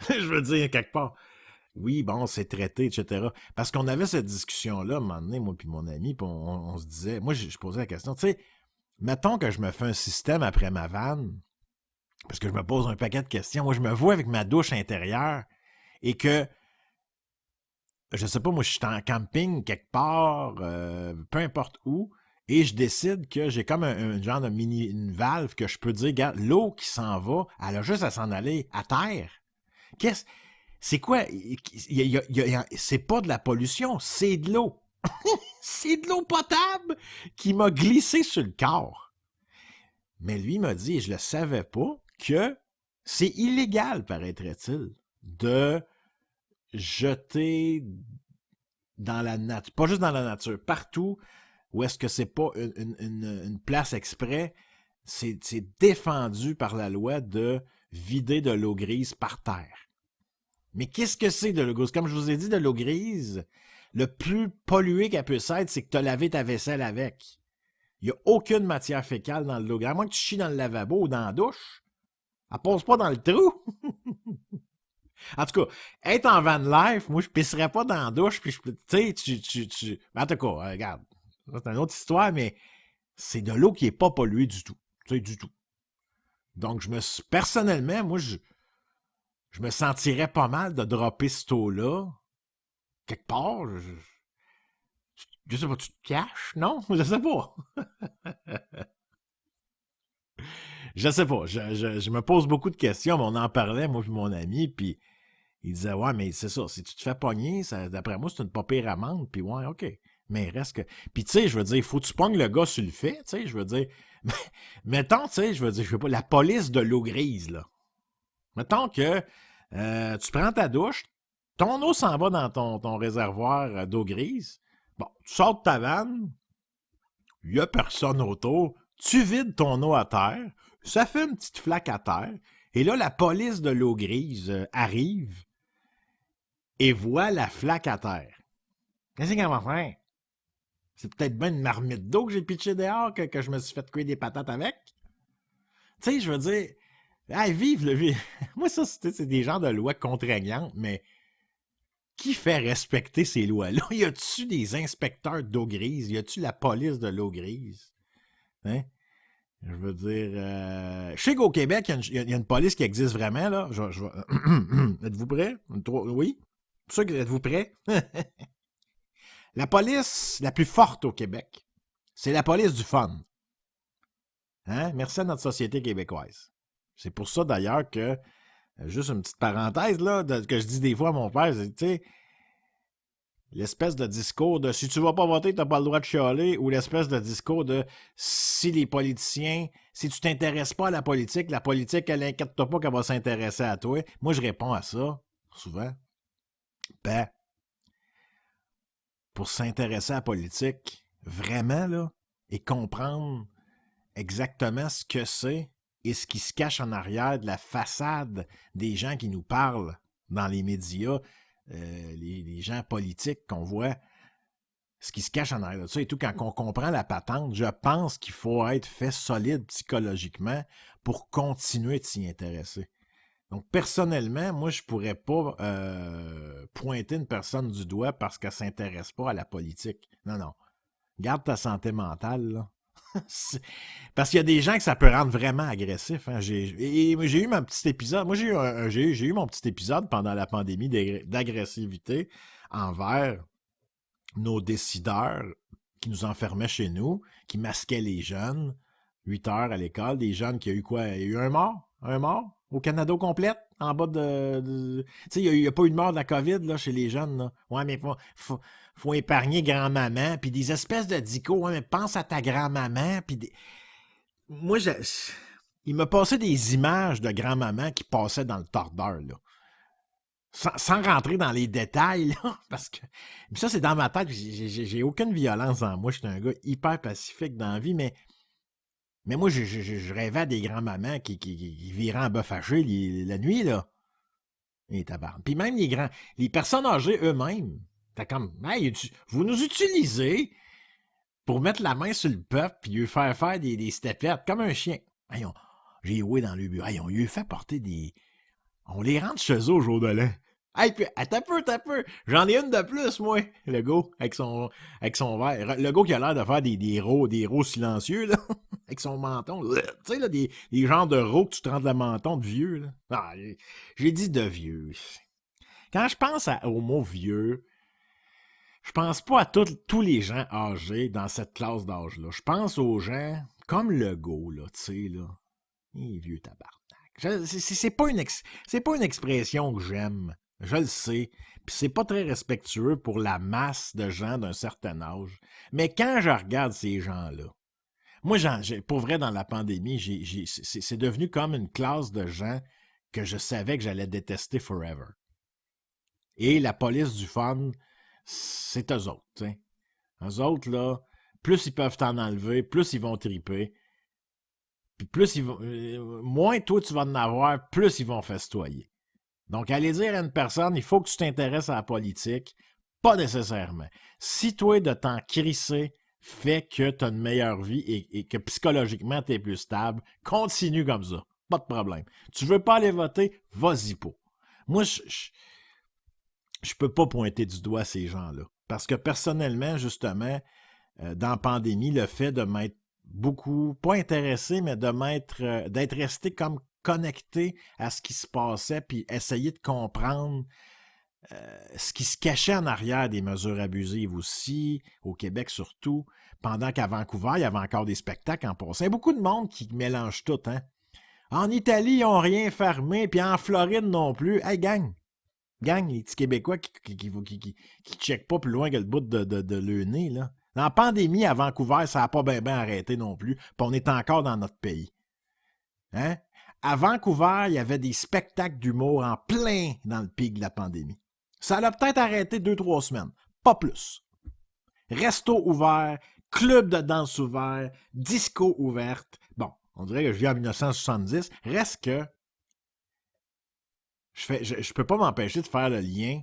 Je veux dire, quelque part. Oui, bon, c'est traité, etc. Parce qu'on avait cette discussion-là, à un moment donné, moi puis mon ami, puis on se disait... Moi, je posais la question, tu sais, mettons que je me fais un système après ma vanne, parce que je me pose un paquet de questions. Moi, je me vois avec ma douche intérieure et que je sais pas, moi, je suis en camping quelque part, peu importe où, et je décide que j'ai comme un genre de une valve que je peux dire, regarde, l'eau qui s'en va, elle a juste à s'en aller à terre. C'est quoi? C'est pas de la pollution, c'est de l'eau. C'est de l'eau potable qui m'a glissé sur le corps. Mais lui m'a dit, et je le savais pas, que c'est illégal, paraîtrait-il, de jeter dans la nature, pas juste dans la nature, partout où est-ce que c'est pas une place exprès, c'est défendu par la loi de vider de l'eau grise par terre. Mais qu'est-ce que c'est de l'eau grise? Comme je vous ai dit, de l'eau grise, le plus pollué qu'elle peut être, c'est que tu as lavé ta vaisselle avec. Il n'y a aucune matière fécale dans l'eau grise. À moins que tu chies dans le lavabo ou dans la douche, elle passe pas dans le trou. En tout cas, être en van life, moi, je pisserais pas dans la douche, puis tu sais, tu... En tout cas, regarde, c'est une autre histoire, mais c'est de l'eau qui est pas polluée du tout. Tu sais, du tout. Donc, personnellement, moi, je me sentirais pas mal de dropper cette eau-là, quelque part. Je sais pas, tu te caches, non? Je sais pas. Je sais pas. Je me pose beaucoup de questions, mais on en parlait, moi et mon ami, puis il disait, ouais, mais c'est ça, si tu te fais pogner, d'après moi, c'est une pas pire amende, puis ouais, OK. Mais il reste que... Puis tu sais, je veux dire, il faut que tu pognes le gars sur le fait, tu sais, je veux dire... Mettons, tu sais, je veux dire, je sais pas, la police de l'eau grise, là. Mettons que tu prends ta douche, ton eau s'en va dans ton réservoir d'eau grise, bon, tu sors de ta vanne, il n'y a personne autour, tu vides ton eau à terre, ça fait une petite flaque à terre, et là, la police de l'eau grise arrive et voit la flaque à terre. Qu'est-ce qu'elle va faire? C'est peut-être bien une marmite d'eau que j'ai pitché dehors que je me suis fait cuire des patates avec. Tu sais, je veux dire, hey, vive le vie. Moi, ça, c'est des genres de lois contraignantes, mais qui fait respecter ces lois-là? Y a-tu des inspecteurs d'eau grise? Y a-tu la police de l'eau grise? Hein? Je veux dire, je sais qu'au Québec, il y a une police qui existe vraiment, là. Êtes-vous prêts? Oui? Êtes-vous prêts? La police la plus forte au Québec, c'est la police du fun. Hein? Merci à notre société québécoise. C'est pour ça, d'ailleurs, que, juste une petite parenthèse, là, que je dis des fois à mon père, tu sais, l'espèce de discours de « si tu vas pas voter, t'as pas le droit de chialer » ou l'espèce de discours de « si les politiciens, si tu t'intéresses pas à la politique, elle inquiète-toi pas qu'elle va s'intéresser à toi. » Moi, je réponds à ça, souvent. Ben, pour s'intéresser à la politique, vraiment, là, et comprendre exactement ce que c'est et ce qui se cache en arrière de la façade des gens qui nous parlent dans les médias, les gens politiques qu'on voit, ce qui se cache en arrière de ça et tout, quand on comprend la patente, je pense qu'il faut être fait solide psychologiquement pour continuer de s'y intéresser. Donc, personnellement, moi, je pourrais pas pointer une personne du doigt parce qu'elle s'intéresse pas à la politique. Non, non. Garde ta santé mentale, là. Parce qu'il y a des gens que ça peut rendre vraiment agressif. Hein. J'ai eu mon petit épisode. Moi, j'ai eu mon petit épisode pendant la pandémie d'agressivité envers nos décideurs qui nous enfermaient chez nous, qui masquaient les jeunes. 8 heures à l'école, des jeunes qui a eu quoi? Il y a eu un mort au Canada au complet, en bas de... Tu sais, il n'y a pas eu de mort de la COVID là, chez les jeunes. Là. Ouais, mais faut épargner grand-maman, puis des espèces de dicos, ouais, mais pense à ta grand-maman, puis moi, il m'a passé des images de grand-maman qui passaient dans le tordeur, là. Sans rentrer dans les détails, là, parce que... ça, c'est dans ma tête, j'ai aucune violence en moi, je suis un gars hyper pacifique dans la vie, mais moi, je rêvais à des grands-mamans qui viraient en bœuf haché la nuit, là. Et tabarnak. Puis même les personnes âgées eux-mêmes, t'as comme, hey, vous nous utilisez pour mettre la main sur le peuple puis lui faire des stepettes, comme un chien. Hey, j'ai oué dans le bureau. Hey, on lui fait porter des... On les rentre chez eux au jour de l'an. Hey, puis, t'as peu. J'en ai une de plus, moi. Le gars, avec son verre. Le gars qui a l'air de faire des rots silencieux, là. Avec son menton. Tu sais, là, des genres de rots que tu te rends de la menton de vieux, là. Ah, j'ai dit de vieux. Quand je pense au mot vieux, je pense pas à tous les gens âgés dans cette classe d'âge-là. Je pense aux gens comme le gars, là, tu sais, là. Il est vieux tabarnak. C'est pas une expression que j'aime. Je le sais. Puis c'est pas très respectueux pour la masse de gens d'un certain âge. Mais quand je regarde ces gens-là, moi, pour vrai, dans la pandémie, c'est devenu comme une classe de gens que je savais que j'allais détester forever. Et la police du fun, c'est eux autres. T'sais. Eux autres, là, plus ils peuvent t'en enlever, plus ils vont triper. Puis plus moins toi tu vas en avoir, plus ils vont festoyer. Donc, aller dire à une personne, il faut que tu t'intéresses à la politique, pas nécessairement. Si toi, de t'en crisser, fait que tu as une meilleure vie et que psychologiquement, tu es plus stable, continue comme ça. Pas de problème. Tu veux pas aller voter, vas-y pas. Moi, je peux pas pointer du doigt ces gens-là. Parce que personnellement, justement, dans la pandémie, le fait de m'être beaucoup, pas intéressé, mais d'être resté comme connecté à ce qui se passait, puis essayer de comprendre ce qui se cachait en arrière des mesures abusives aussi, au Québec surtout, pendant qu'à Vancouver, il y avait encore des spectacles en passant. Il y a beaucoup de monde qui mélange tout, hein. En Italie, ils n'ont rien fermé, puis en Floride non plus. Hey, gang, les petits Québécois qui checkent pas plus loin que le bout de le nez, là. Dans la pandémie, à Vancouver, ça n'a pas bien arrêté non plus, puis on est encore dans notre pays. Hein? À Vancouver, il y avait des spectacles d'humour en plein dans le pic de la pandémie. Ça l'a peut-être arrêté 2-3 semaines, pas plus. Resto ouvert, club de danse ouvert, disco ouverte. Bon, on dirait que je vis en 1970. Reste que je peux pas m'empêcher de faire le lien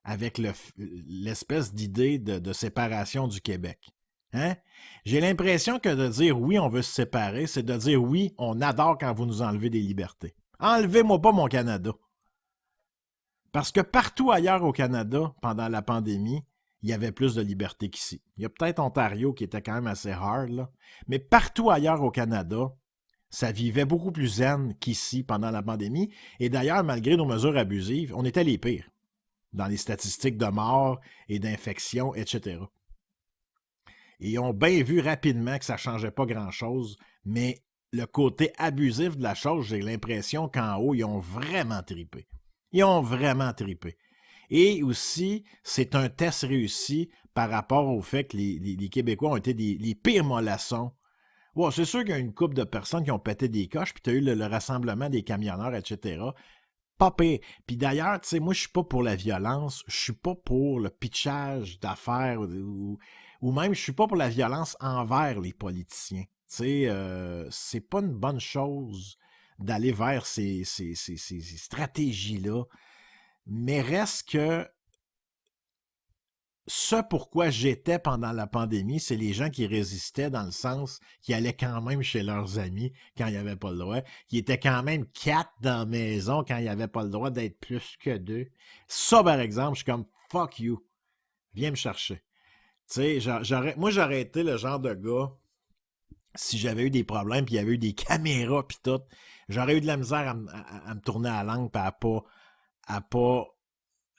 avec l'espèce d'idée de séparation du Québec. Hein? J'ai l'impression que de dire oui, on veut se séparer, c'est de dire oui, on adore quand vous nous enlevez des libertés. Enlevez-moi pas mon Canada. Parce que partout ailleurs au Canada, pendant la pandémie, il y avait plus de liberté qu'ici. Il y a peut-être Ontario qui était quand même assez hard, là, mais partout ailleurs au Canada, ça vivait beaucoup plus zen qu'ici pendant la pandémie. Et d'ailleurs, malgré nos mesures abusives, on était les pires dans les statistiques de mort et d'infection, etc. Et ils ont bien vu rapidement que ça ne changeait pas grand-chose, mais le côté abusif de la chose, j'ai l'impression qu'en haut, ils ont vraiment tripé. Ils ont vraiment tripé. Et aussi, c'est un test réussi par rapport au fait que les Québécois ont été les pires mollassons. Ouais, c'est sûr qu'il y a une couple de personnes qui ont pété des coches, puis tu as eu le rassemblement des camionneurs, etc. Pas pire. Puis d'ailleurs, tu sais, moi, je suis pas pour la violence, je suis pas pour le pitchage d'affaires, ou même je suis pas pour la violence envers les politiciens. Tu sais, c'est pas une bonne chose d'aller vers ces stratégies-là. Mais reste que ce pourquoi j'étais pendant la pandémie, c'est les gens qui résistaient dans le sens qui allaient quand même chez leurs amis quand il n'y avait pas le droit, qui étaient quand même 4 dans la maison quand il n'y avait pas le droit d'être plus que 2. Ça, par exemple, je suis comme « fuck you, viens me chercher ». Tu sais, moi, j'aurais été le genre de gars, si j'avais eu des problèmes, puis il y avait eu des caméras, puis tout, j'aurais eu de la misère à me tourner à la langue, puis à pas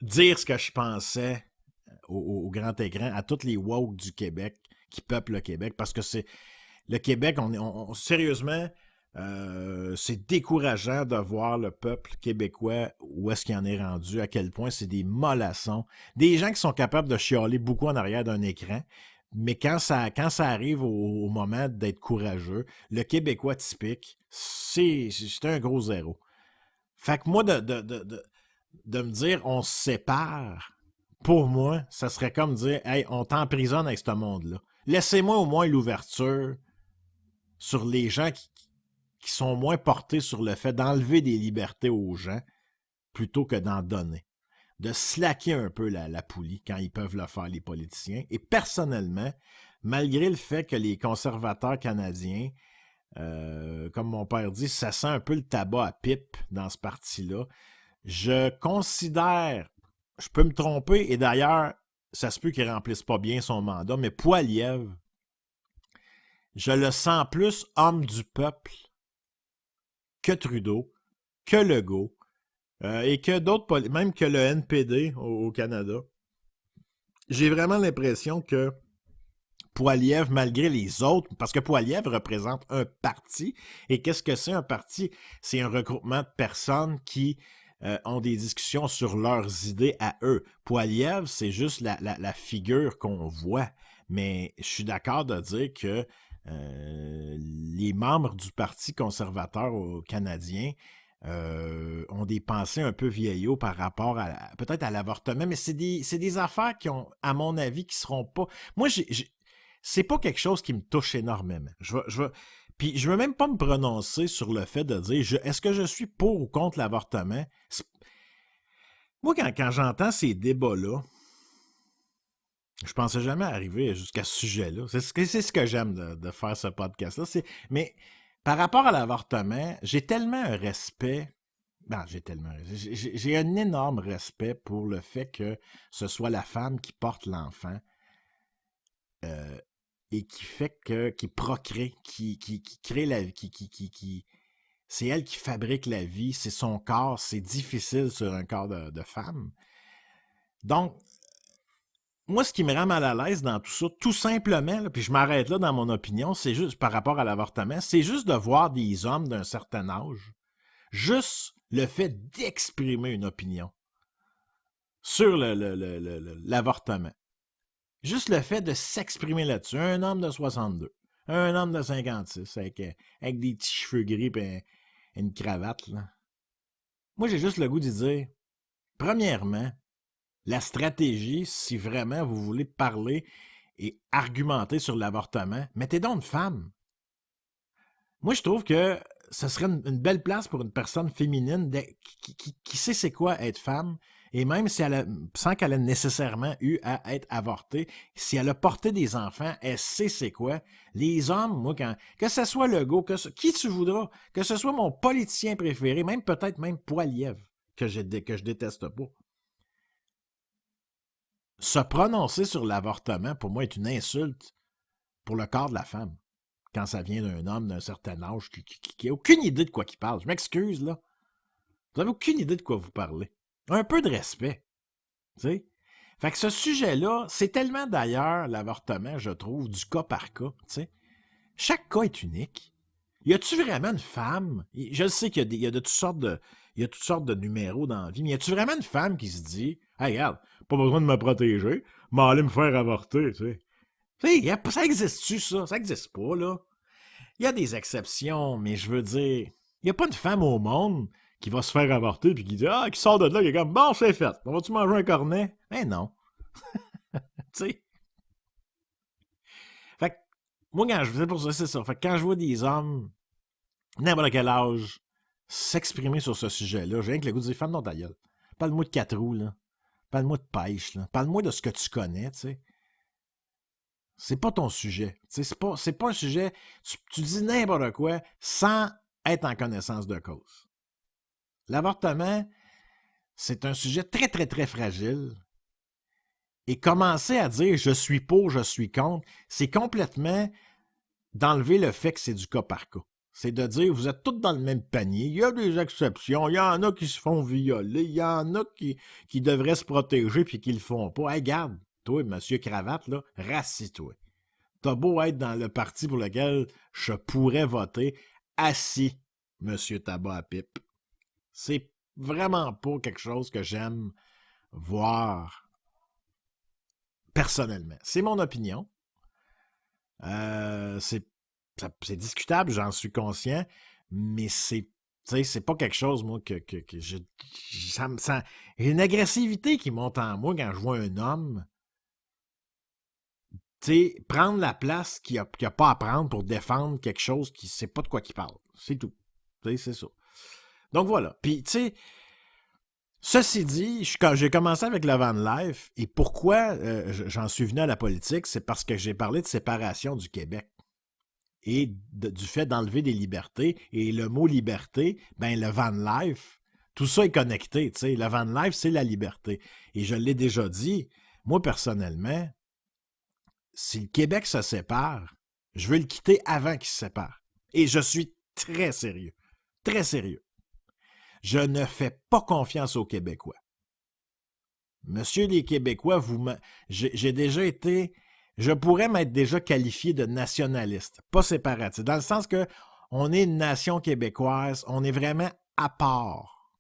dire ce que je pensais au grand écran, à tous les woke du Québec qui peuplent le Québec, parce que c'est le Québec, sérieusement, c'est décourageant de voir le peuple québécois où est-ce qu'il en est rendu, à quel point c'est des mollassons, des gens qui sont capables de chialer beaucoup en arrière d'un écran, mais quand ça arrive au moment d'être courageux, le Québécois typique, c'est un gros zéro. Fait que moi, de me dire on se sépare, pour moi, ça serait comme dire hey, on t'emprisonne avec ce monde-là. Laissez-moi au moins l'ouverture sur les gens qui sont moins portés sur le fait d'enlever des libertés aux gens plutôt que d'en donner. De slacker un peu la poulie quand ils peuvent le faire, les politiciens. Et personnellement, malgré le fait que les conservateurs canadiens, comme mon père dit, ça sent un peu le tabac à pipe dans ce parti-là, je considère, je peux me tromper, et d'ailleurs, ça se peut qu'il ne remplisse pas bien son mandat, mais Poilievre, je le sens plus homme du peuple que Trudeau, que Legault, et que d'autres, même que le NPD au Canada. J'ai vraiment l'impression que Poilievre, malgré les autres, parce que Poilievre représente un parti, et qu'est-ce que c'est un parti? C'est un regroupement de personnes qui ont des discussions sur leurs idées à eux. Poilievre, c'est juste la figure qu'on voit, mais je suis d'accord de dire que les membres du Parti conservateur canadien ont des pensées un peu vieillots par rapport peut-être à l'avortement, mais c'est des affaires qui ont, à mon avis, qui seront pas... Moi, c'est pas quelque chose qui me touche énormément. Puis je veux même pas me prononcer sur le fait de dire est-ce que je suis pour ou contre l'avortement? Moi, quand j'entends ces débats-là, je pensais jamais arriver jusqu'à ce sujet-là. C'est ce que j'aime de faire ce podcast-là. Mais par rapport à l'avortement, j'ai tellement un respect. Non, j'ai un énorme respect pour le fait que ce soit la femme qui porte l'enfant et qui procrée, qui crée la vie, c'est elle qui fabrique la vie, c'est son corps, c'est difficile sur un corps de femme. Donc, moi, ce qui me rend mal à l'aise dans tout ça, tout simplement, là, puis je m'arrête là dans mon opinion, c'est juste par rapport à l'avortement, c'est juste de voir des hommes d'un certain âge, juste le fait d'exprimer une opinion sur l'avortement. Juste le fait de s'exprimer là-dessus. Un homme de 62, un homme de 56, avec des petits cheveux gris et une cravate, là. Moi, j'ai juste le goût de dire, premièrement, la stratégie, si vraiment vous voulez parler et argumenter sur l'avortement, mettez donc une femme. Moi, je trouve que ce serait une belle place pour une personne féminine qui sait c'est quoi être femme, et même si sans qu'elle ait nécessairement eu à être avortée, si elle a porté des enfants, elle sait c'est quoi. Les hommes, moi, que ce soit Legault, qui tu voudras, que ce soit mon politicien préféré, même peut-être même Poilievre, que je déteste pas. Se prononcer sur l'avortement, pour moi, est une insulte pour le corps de la femme. Quand ça vient d'un homme d'un certain âge qui n'a aucune idée de quoi il parle. Je m'excuse, là. Vous n'avez aucune idée de quoi vous parlez. Un peu de respect. Tu sais? Fait que ce sujet-là, c'est tellement d'ailleurs l'avortement, je trouve, du cas par cas. Tu sais? Chaque cas est unique. Y a-tu vraiment une femme? Je sais qu'il y a toutes sortes de numéros dans la vie, mais y a-tu vraiment une femme qui se dit hey, regarde, pas besoin de me protéger, mais aller me faire avorter, tu sais? Tu sais, ça existe-tu, ça? Ça existe pas, là. Il y a des exceptions, mais je veux dire, il n'y a pas une femme au monde qui va se faire avorter et qui dit qui sort de là, qui est comme bon, c'est fait. On va-tu manger un cornet? Ben non. Tu sais. Fait que, moi, quand je faisais pour ça, c'est ça. Fait que quand je vois des hommes, n'importe quel âge, s'exprimer sur ce sujet-là, j'ai rien que le goût de dire femme dans ta gueule. Parle-moi de 4 roues, là. Parle-moi de pêche, là. Parle-moi de ce que tu connais, tu sais. C'est pas ton sujet. C'est pas un sujet. Tu dis n'importe quoi sans être en connaissance de cause. L'avortement, c'est un sujet très, très, très fragile. Et commencer à dire je suis pour, je suis contre, c'est complètement d'enlever le fait que c'est du cas par cas. C'est de dire vous êtes tous dans le même panier. Il y a des exceptions. Il y en a qui se font violer. Il y en a qui devraient se protéger puis qui le font pas. Hey, garde, toi, monsieur Cravate, là, rassis-toi. T'as beau être dans le parti pour lequel je pourrais voter, assis, monsieur Tabac à pipe. C'est vraiment pas quelque chose que j'aime voir personnellement. C'est mon opinion. C'est discutable, j'en suis conscient, mais c'est pas quelque chose, moi, que j'ai une agressivité qui monte en moi quand je vois un homme prendre la place qu'il n'a pas à prendre pour défendre quelque chose qui ne sait pas de quoi il parle. C'est tout. C'est ça. Donc voilà. Puis, tu sais, ceci dit, j'ai commencé avec le van life, et pourquoi j'en suis venu à la politique, c'est parce que j'ai parlé de séparation du Québec et du fait d'enlever des libertés. Et le mot liberté, ben le van life, tout ça est connecté. Tu sais, le van life, c'est la liberté. Et je l'ai déjà dit, moi personnellement, si le Québec se sépare, je veux le quitter avant qu'il se sépare. Et je suis très sérieux. Très sérieux. Je ne fais pas confiance aux Québécois. Monsieur les Québécois, j'ai déjà été... Je pourrais m'être déjà qualifié de nationaliste, pas séparatiste, dans le sens que on est une nation québécoise, on est vraiment à part.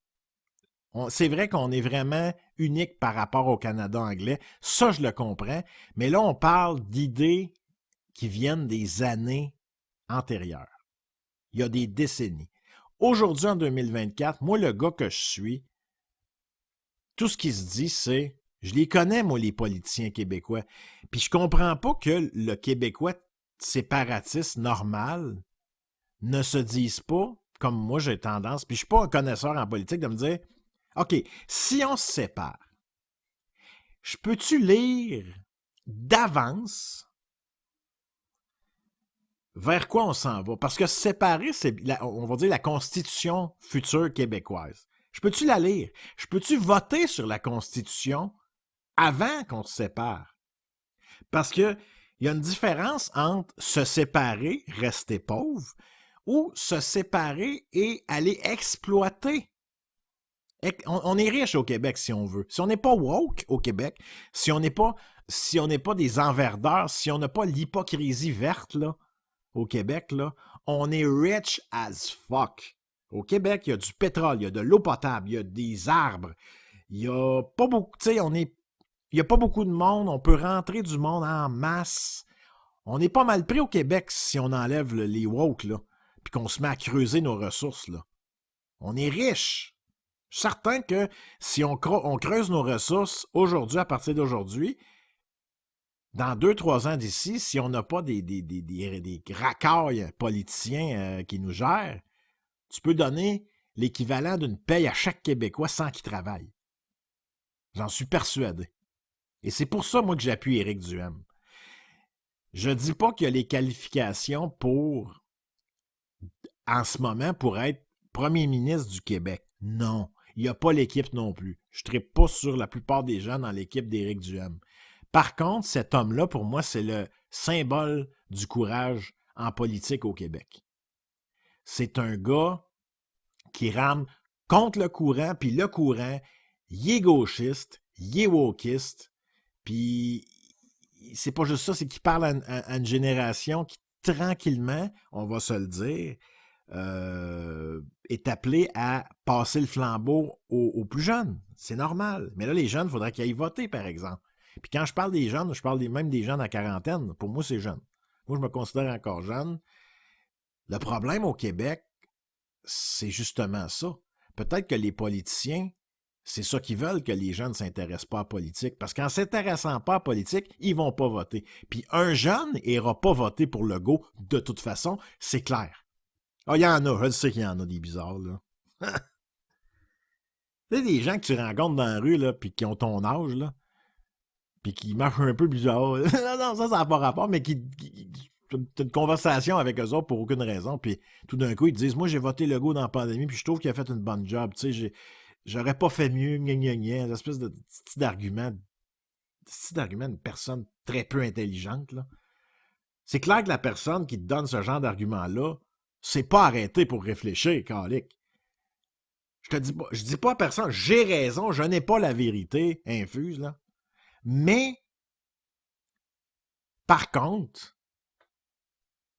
C'est vrai qu'on est vraiment unique par rapport au Canada anglais, ça je le comprends, mais là on parle d'idées qui viennent des années antérieures. Il y a des décennies. Aujourd'hui, en 2024, moi, le gars que je suis, tout ce qui se dit, c'est... Je les connais, moi, les politiciens québécois. Puis je comprends pas que le Québécois séparatiste normal ne se dise pas, comme moi j'ai tendance, puis je suis pas un connaisseur en politique, de me dire, OK, si on se sépare, je peux-tu lire d'avance vers quoi on s'en va? Parce que séparer, c'est, on va dire, la constitution future québécoise. Je peux-tu la lire? Je peux-tu voter sur la constitution avant qu'on se sépare? Parce que il y a une différence entre se séparer, rester pauvre, ou se séparer et aller exploiter. On est riche au Québec si on veut. Si on n'est pas woke au Québec, si on n'est pas des enverdeurs, si on n'a pas l'hypocrisie verte là, au Québec, là, on est rich as fuck. Au Québec, il y a du pétrole, il y a de l'eau potable, il y a des arbres. Il y a pas beaucoup, tu sais, il y a pas beaucoup de monde, on peut rentrer du monde en masse. On est pas mal pris au Québec si on enlève les woke, là, puis qu'on se met à creuser nos ressources, là. On est riche. Je suis certain que si on creuse nos ressources aujourd'hui, à partir d'aujourd'hui, dans 2-3 ans d'ici, si on n'a pas des racailles politiciens qui nous gèrent, tu peux donner l'équivalent d'une paye à chaque Québécois sans qu'il travaille. J'en suis persuadé. Et c'est pour ça, moi, que j'appuie Éric Duhaime. Je ne dis pas qu'il y a les qualifications pour, en ce moment, pour être premier ministre du Québec. Non. Il n'y a pas l'équipe non plus. Je ne trippe pas sur la plupart des gens dans l'équipe d'Éric Duhaime. Par contre, cet homme-là, pour moi, c'est le symbole du courage en politique au Québec. C'est un gars qui rame contre le courant, puis le courant, il est gauchiste, il est wokiste, puis c'est pas juste ça, c'est qu'il parle à une génération qui, tranquillement, on va se le dire, est appelée à passer le flambeau aux plus jeunes. C'est normal. Mais là, les jeunes, il faudrait qu'ils aillent voter, par exemple. Puis quand je parle des jeunes, je parle même des jeunes à quarantaine. Pour moi, c'est jeune. Moi, je me considère encore jeune. Le problème au Québec, c'est justement ça. Peut-être que les politiciens, c'est ça qu'ils veulent, que les jeunes ne s'intéressent pas à la politique. Parce qu'en ne s'intéressant pas à la politique, ils ne vont pas voter. Puis un jeune n'ira pas voter pour Legault de toute façon, c'est clair. Ah, il y en a, je sais qu'il y en a des bizarres, là. Tu sais, des gens que tu rencontres dans la rue, là, puis qui ont ton âge, là, puis qui marchent un peu bizarre. Non, ça n'a pas rapport, mais qui t'as une conversation avec eux autres pour aucune raison, puis tout d'un coup, ils te disent « Moi, j'ai voté Legault dans la pandémie, puis je trouve qu'il a fait une bonne job. Tu sais, j'aurais pas fait mieux, une espèce de petit d'argument d'une personne très peu intelligente, là. C'est clair que la personne qui te donne ce genre d'argument-là, c'est pas arrêté pour réfléchir, calique. Je dis pas à personne, j'ai raison, je n'ai pas la vérité infuse, là. Mais, par contre,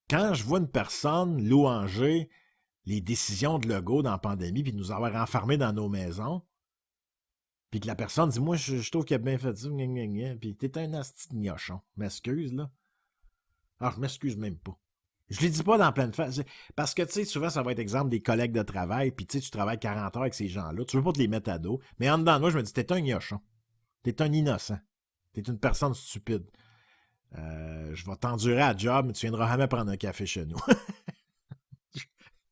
quand je vois une personne louanger les décisions de Legault dans la pandémie, puis nous avoir enfermés dans nos maisons, puis que la personne dit « Moi, je trouve qu'il a bien fait ça, puis t'es un asti de gnochon. M'excuse, là. » Alors, je m'excuse même pas. Je ne le dis pas dans pleine face. Parce que, tu sais, souvent, ça va être exemple des collègues de travail, puis tu sais, tu travailles 40 heures avec ces gens-là, tu veux pas te les mettre à dos, mais en dedans de moi, je me dis « T'es un gnochon. T'es un innocent. T'es une personne stupide. Je vais t'endurer à la job, mais tu viendras jamais prendre un café chez nous. »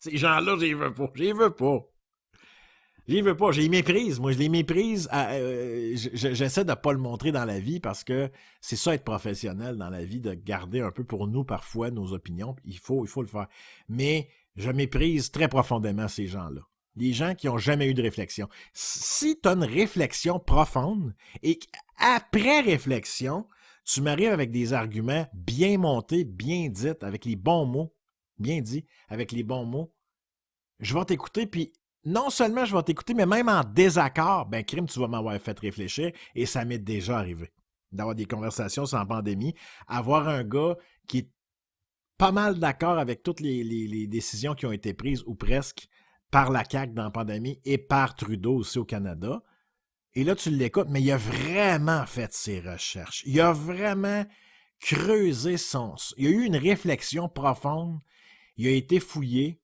Ces gens-là, je les veux pas. Je les veux pas. Je les veux pas. Je les méprise. Moi, je les méprise. J'essaie de ne pas le montrer dans la vie parce que c'est ça être professionnel dans la vie, de garder un peu pour nous parfois nos opinions. Il faut le faire. Mais je méprise très profondément ces gens-là. Les gens qui n'ont jamais eu de réflexion. Si tu as une réflexion profonde et qu'après réflexion, tu m'arrives avec des arguments bien montés, bien dits, avec les bons mots, bien dit, avec les bons mots, je vais t'écouter, puis non seulement je vais t'écouter, mais même en désaccord, ben crime, tu vas m'avoir fait réfléchir, et ça m'est déjà arrivé d'avoir des conversations sans pandémie, avoir un gars qui est pas mal d'accord avec toutes les décisions qui ont été prises, ou presque, par la CAQ dans la pandémie, et par Trudeau aussi au Canada, et là tu l'écoutes, mais il a vraiment fait ses recherches, il a vraiment creusé il y a eu une réflexion profonde, il a été fouillé.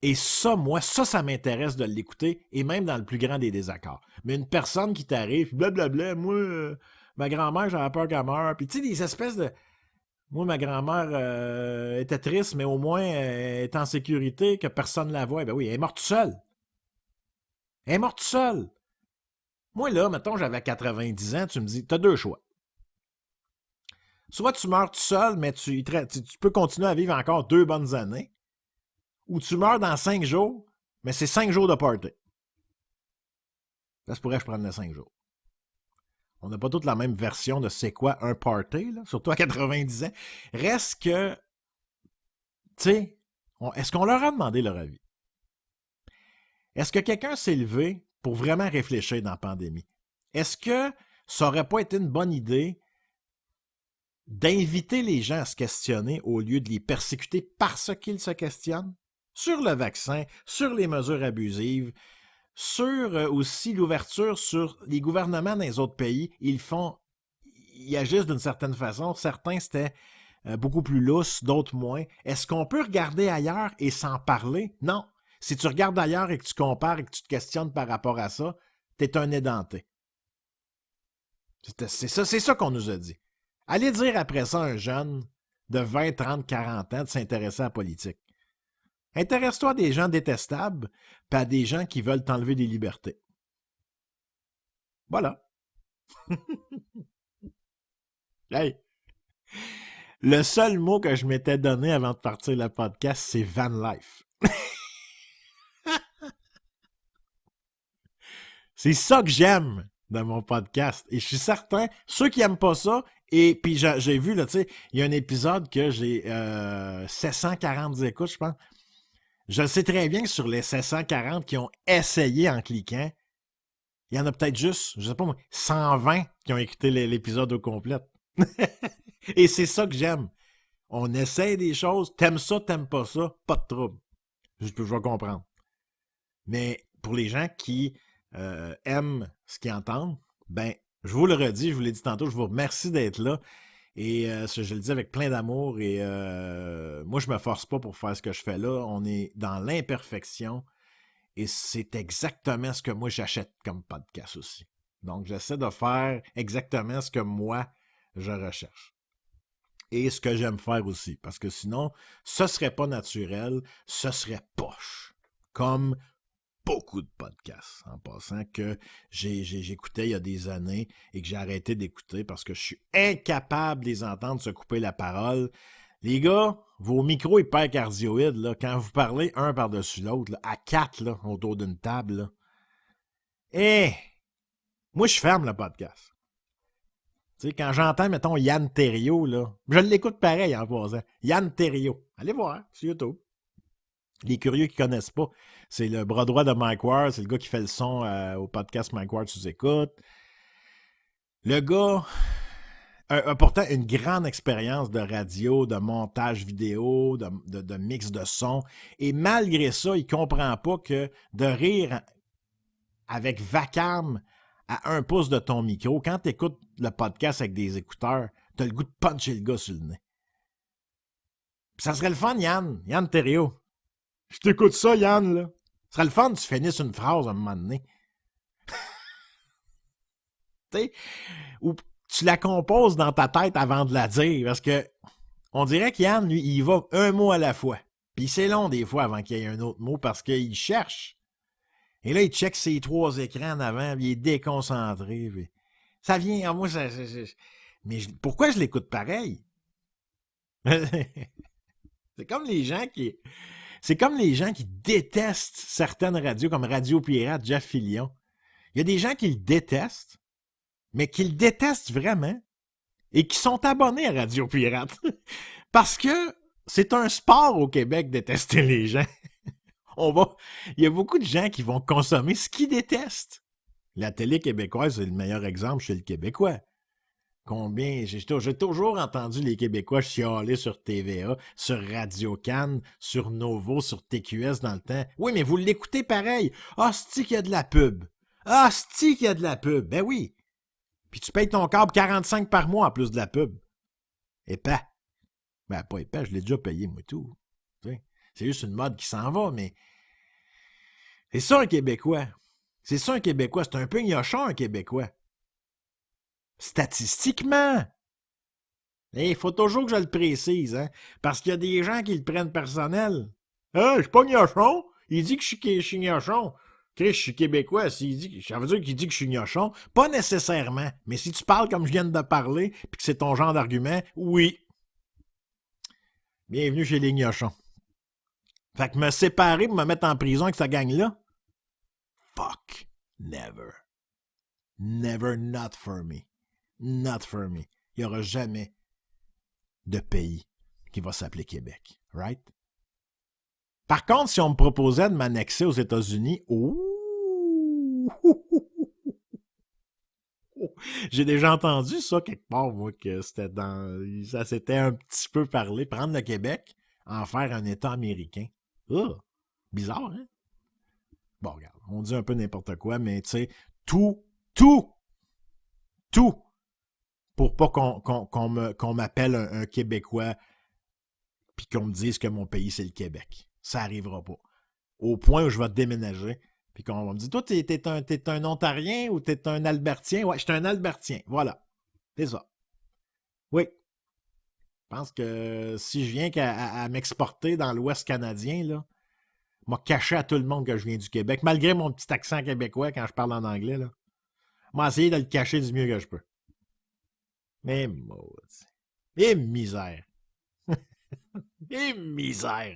Et ça, moi, ça m'intéresse de l'écouter, et même dans le plus grand des désaccords. Mais une personne qui t'arrive, blablabla, moi, ma grand-mère, j'avais peur qu'elle meure. Puis tu sais, des espèces de... Moi, ma grand-mère était triste, mais au moins, elle est en sécurité, que personne ne la voit. Ben oui, elle est morte seule. Elle est morte seule. Moi, là, mettons, j'avais 90 ans, tu me dis, t'as deux choix. Soit tu meurs tout seul, mais tu peux continuer à vivre encore 2 bonnes années, ou tu meurs dans 5 jours, mais c'est 5 jours de party. Ça se pourrait que je prenne les 5 jours. On n'a pas toute la même version de c'est quoi un party, là, surtout à 90 ans. Reste que, tu sais, est-ce qu'on leur a demandé leur avis? Est-ce que quelqu'un s'est levé pour vraiment réfléchir dans la pandémie? Est-ce que ça n'aurait pas été une bonne idée d'inviter les gens à se questionner au lieu de les persécuter parce qu'ils se questionnent? Sur le vaccin, sur les mesures abusives, sur aussi l'ouverture sur les gouvernements dans les autres pays. Ils agissent d'une certaine façon. Certains, c'était beaucoup plus lousse, d'autres moins. Est-ce qu'on peut regarder ailleurs et s'en parler? Non. Si tu regardes ailleurs et que tu compares et que tu te questionnes par rapport à ça, t'es un édenté. C'est ça qu'on nous a dit. Allez dire après ça à un jeune de 20, 30, 40 ans de s'intéresser à la politique. Intéresse-toi à des gens détestables, puis à des gens qui veulent t'enlever des libertés. Voilà. Hey! Le seul mot que je m'étais donné avant de partir le podcast, c'est van life. C'est ça que j'aime dans mon podcast. Et je suis certain, ceux qui aiment pas ça, et puis j'ai vu, là, tu sais, il y a un épisode que j'ai 740 écoutes, je pense. Je sais très bien que sur les 740 qui ont essayé en cliquant, il y en a peut-être juste, je sais pas moi, 120 qui ont écouté l'épisode au complet. Et c'est ça que j'aime. On essaie des choses, t'aimes ça, t'aimes pas ça, pas de trouble. Je vais comprendre. Mais pour les gens qui aiment ce qu'ils entendent, ben, je vous le redis, je vous l'ai dit tantôt, je vous remercie d'être là. Et je le dis avec plein d'amour. Et moi, je me force pas pour faire ce que je fais là. On est dans l'imperfection. Et c'est exactement ce que moi, j'achète comme podcast aussi. Donc, j'essaie de faire exactement ce que moi, je recherche. Et ce que j'aime faire aussi. Parce que sinon, ce serait pas naturel, ce serait poche. Comme beaucoup de podcasts, en passant, que j'écoutais il y a des années et que j'ai arrêté d'écouter parce que je suis incapable de les entendre se couper la parole. Les gars, vos micros hypercardioïdes, là, quand vous parlez un par-dessus l'autre, là, à 4 là, autour d'une table, là, moi, je ferme le podcast. Tu sais, quand j'entends, mettons, Yann Terriot, là, je l'écoute pareil en passant. Yann Terriot. Allez voir sur YouTube. Les curieux qui connaissent pas, c'est le bras droit de Mike Ward, c'est le gars qui fait le son au podcast Mike Ward sous écoute. Le gars a pourtant une grande expérience de radio, de montage vidéo, de mix de son. Et malgré ça, il comprend pas que de rire avec vacarme à 1 pouce de ton micro, quand tu écoutes le podcast avec des écouteurs, t'as le goût de puncher le gars sur le nez. Puis ça serait le fun, Yann Terriot. Je t'écoute ça, Yann, là. Ce serait le fun que tu finisses une phrase à un moment donné. Tu sais, ou tu la composes dans ta tête avant de la dire, parce que on dirait qu'Yann, lui, il va un mot à la fois. Puis c'est long des fois avant qu'il y ait un autre mot, parce qu'il cherche. Et là, il check ses 3 écrans en avant, puis il est déconcentré. Puis ça vient, moi, mais pourquoi je l'écoute pareil? C'est comme les gens qui... C'est comme les gens qui détestent certaines radios, comme Radio Pirate, Jeff Fillion. Il y a des gens qui le détestent, mais qui le détestent vraiment, et qui sont abonnés à Radio Pirate. Parce que c'est un sport au Québec, détester les gens. Il y a beaucoup de gens qui vont consommer ce qu'ils détestent. La télé québécoise, c'est le meilleur exemple chez le Québécois. J'ai toujours entendu les Québécois chialer sur TVA, sur Radio-Can, sur Novo, sur TQS dans le temps. Oui, mais vous l'écoutez pareil. Ah, c'ti qu'il y a de la pub. Ah, c'ti qu'il y a de la pub. Ben oui. Puis tu payes ton câble 45 par mois en plus de la pub. Épais. Ben, pas épais, je l'ai déjà payé, moi, tout. C'est juste une mode qui s'en va, mais... C'est ça, un Québécois. C'est ça, un Québécois. C'est un peu gnochon, un Québécois. Statistiquement. Il faut toujours que je le précise, hein, parce qu'il y a des gens qui le prennent personnel. Ah, je suis pas gnochon. Il dit que je suis gnochon. Je suis québécois. Ça veut dire qu'il dit que je suis gnochon. Pas nécessairement. Mais si tu parles comme je viens de parler, puis que c'est ton genre d'argument, oui. Bienvenue chez les gnochons. Fait que me séparer pour me mettre en prison avec sa gang-là? Fuck. Never. Never, not for me. Not for me. Il n'y aura jamais de pays qui va s'appeler Québec. Right? Par contre, si on me proposait de m'annexer aux États-Unis, j'ai déjà entendu ça quelque part, moi, que ça s'était un petit peu parlé. Prendre le Québec, en faire un État américain. Bizarre, hein? Bon, regarde, on dit un peu n'importe quoi, mais tu sais, tout, pour pas qu'on m'appelle un Québécois puis qu'on me dise que mon pays, c'est le Québec. Ça arrivera pas. Au point où je vais déménager, puis qu'on va me dire, toi, t'es un Ontarien ou t'es un Albertien? Ouais, je suis un Albertien. Voilà. C'est ça. Oui. Je pense que si je viens à m'exporter dans l'Ouest canadien, là, m'a caché à tout le monde que je viens du Québec, malgré mon petit accent québécois quand je parle en anglais, là. M'a essayé de le cacher du mieux que je peux. Mais maudit. Et misère. Et misère.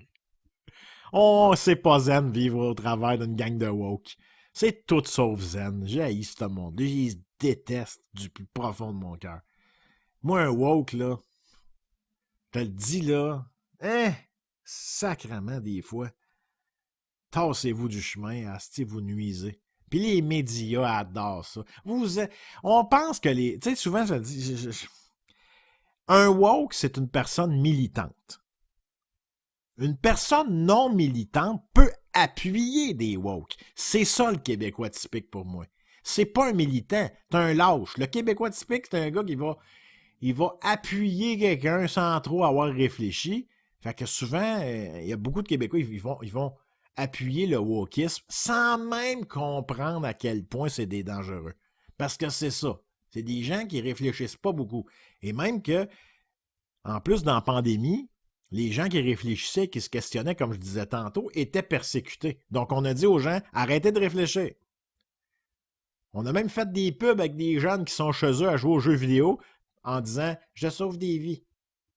Oh, c'est pas zen vivre au travers d'une gang de woke. C'est tout sauf zen. J'haïs ce monde. Je les déteste du plus profond de mon cœur. Moi, un woke, là, je te le dis, là, hein, sacrement des fois. Tassez-vous du chemin, asti, vous nuisez. Puis les médias adorent ça. On pense que les... Tu sais, souvent, je dis... Un woke, c'est une personne militante. Une personne non militante peut appuyer des woke. C'est ça le Québécois typique pour moi. C'est pas un militant, c'est un lâche. Le Québécois typique, c'est un gars qui va appuyer quelqu'un sans trop avoir réfléchi. Fait que souvent, il y a beaucoup de Québécois, ils vont appuyer le wokisme sans même comprendre à quel point c'est des dangereux. Parce que c'est ça. C'est des gens qui réfléchissent pas beaucoup. Et même que, en plus, dans la pandémie, les gens qui réfléchissaient, qui se questionnaient, comme je disais tantôt, étaient persécutés. Donc, on a dit aux gens, arrêtez de réfléchir. On a même fait des pubs avec des jeunes qui sont chez eux à jouer aux jeux vidéo en disant « Je sauve des vies ».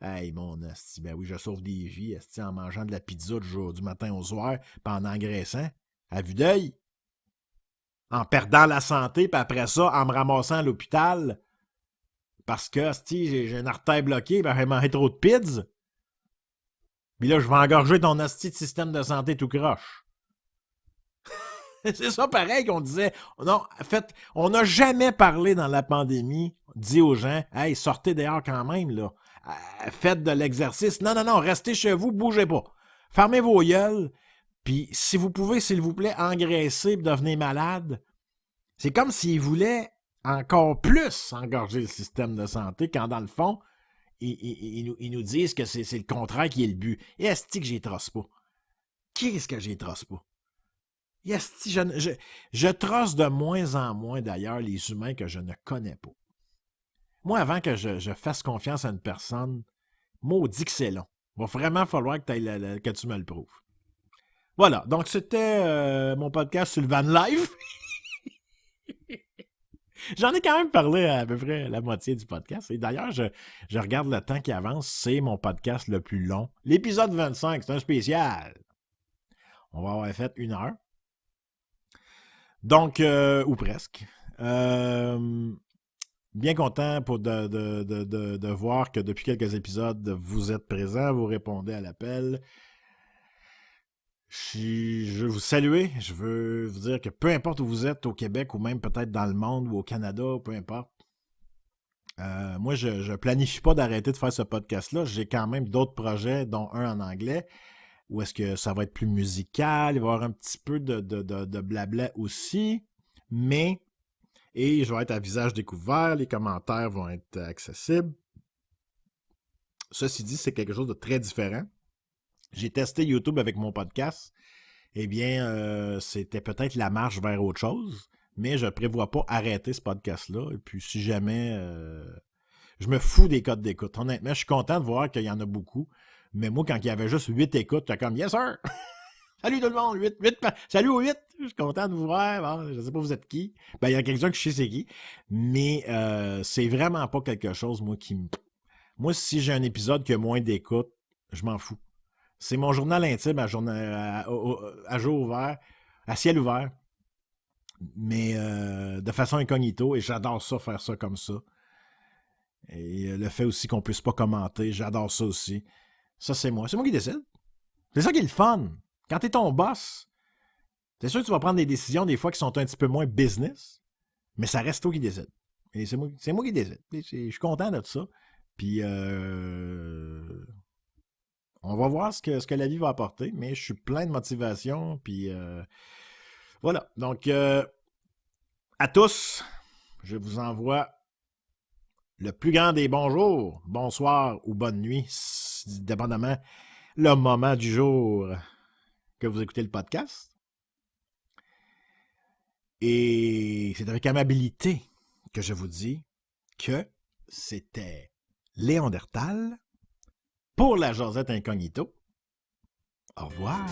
Hey, mon asti, ben oui, je sauve des vies, asti, en mangeant de la pizza du matin au soir, puis en engraissant, à vue d'œil, en perdant la santé, puis après ça, en me ramassant à l'hôpital, parce que, asti, j'ai une artère bloquée, ben j'ai mangé trop de pizza. Puis là, je vais engorger ton asti de système de santé tout croche. C'est ça pareil qu'on disait. Non, en fait, on n'a jamais parlé dans la pandémie, dit aux gens, hey, sortez dehors quand même, là. Faites de l'exercice. Non, non, non, restez chez vous, bougez pas. Fermez vos gueules, puis si vous pouvez, s'il vous plaît, engraisser et devenir malade. C'est comme s'ils voulaient encore plus engorger le système de santé, quand dans le fond, ils nous disent que c'est le contraire qui est le but. Et est-ce que j'y trosse pas? Qu'est-ce que j'y trosse pas? Yes, je trosse de moins en moins, d'ailleurs, les humains que je ne connais pas. Moi, avant que je fasse confiance à une personne, maudit que c'est long. Il va vraiment falloir que tu me le prouves. Voilà, donc c'était mon podcast sur le van life. J'en ai quand même parlé à peu près la moitié du podcast. Et d'ailleurs, je regarde le temps qui avance. C'est mon podcast le plus long. L'épisode 25, c'est un spécial. On va avoir fait 1 heure. Donc, ou presque. Bien content de voir que depuis quelques épisodes, vous êtes présents, vous répondez à l'appel. Je veux vous saluer. Je veux vous dire que peu importe où vous êtes, au Québec ou même peut-être dans le monde ou au Canada, peu importe. Moi, je planifie pas d'arrêter de faire ce podcast-là. J'ai quand même d'autres projets, dont un en anglais, où est-ce que ça va être plus musical. Il va y avoir un petit peu de blabla aussi. Mais, et je vais être à visage découvert. Les commentaires vont être accessibles. Ceci dit, c'est quelque chose de très différent. J'ai testé YouTube avec mon podcast. Eh bien, c'était peut-être la marche vers autre chose, mais je ne prévois pas arrêter ce podcast-là. Et puis, si jamais... je me fous des codes d'écoute. Honnêtement, je suis content de voir qu'il y en a beaucoup. Mais moi, quand il y avait juste 8 écoutes, j'étais comme « Yes, sir! » Salut tout le monde! 8, salut aux 8! Je suis content de vous voir. Bon, je ne sais pas vous êtes qui. Ben, il y a quelqu'un que je sais c'est qui. Mais c'est vraiment pas quelque chose, moi, qui me... Moi, si j'ai un épisode qui a moins d'écoute, je m'en fous. C'est mon journal intime à jour ouvert, à ciel ouvert, mais de façon incognito, et j'adore ça, faire ça comme ça. Et le fait aussi qu'on puisse pas commenter, j'adore ça aussi. Ça, c'est moi. C'est moi qui décide. C'est ça qui est le fun. Quand t'es ton boss, c'est sûr que tu vas prendre des décisions des fois qui sont un petit peu moins business, mais ça reste toi qui décide. Et c'est moi qui décide. Je suis content de ça. Puis, on va voir ce que la vie va apporter, mais je suis plein de motivation. Puis, voilà. Donc, à tous, je vous envoie le plus grand des bonjours, bonsoir ou bonne nuit, dépendamment le moment du jour que vous écoutez le podcast. Et c'est avec amabilité que je vous dis que c'était Léon Dertal, pour la Josette Incognito. Au revoir.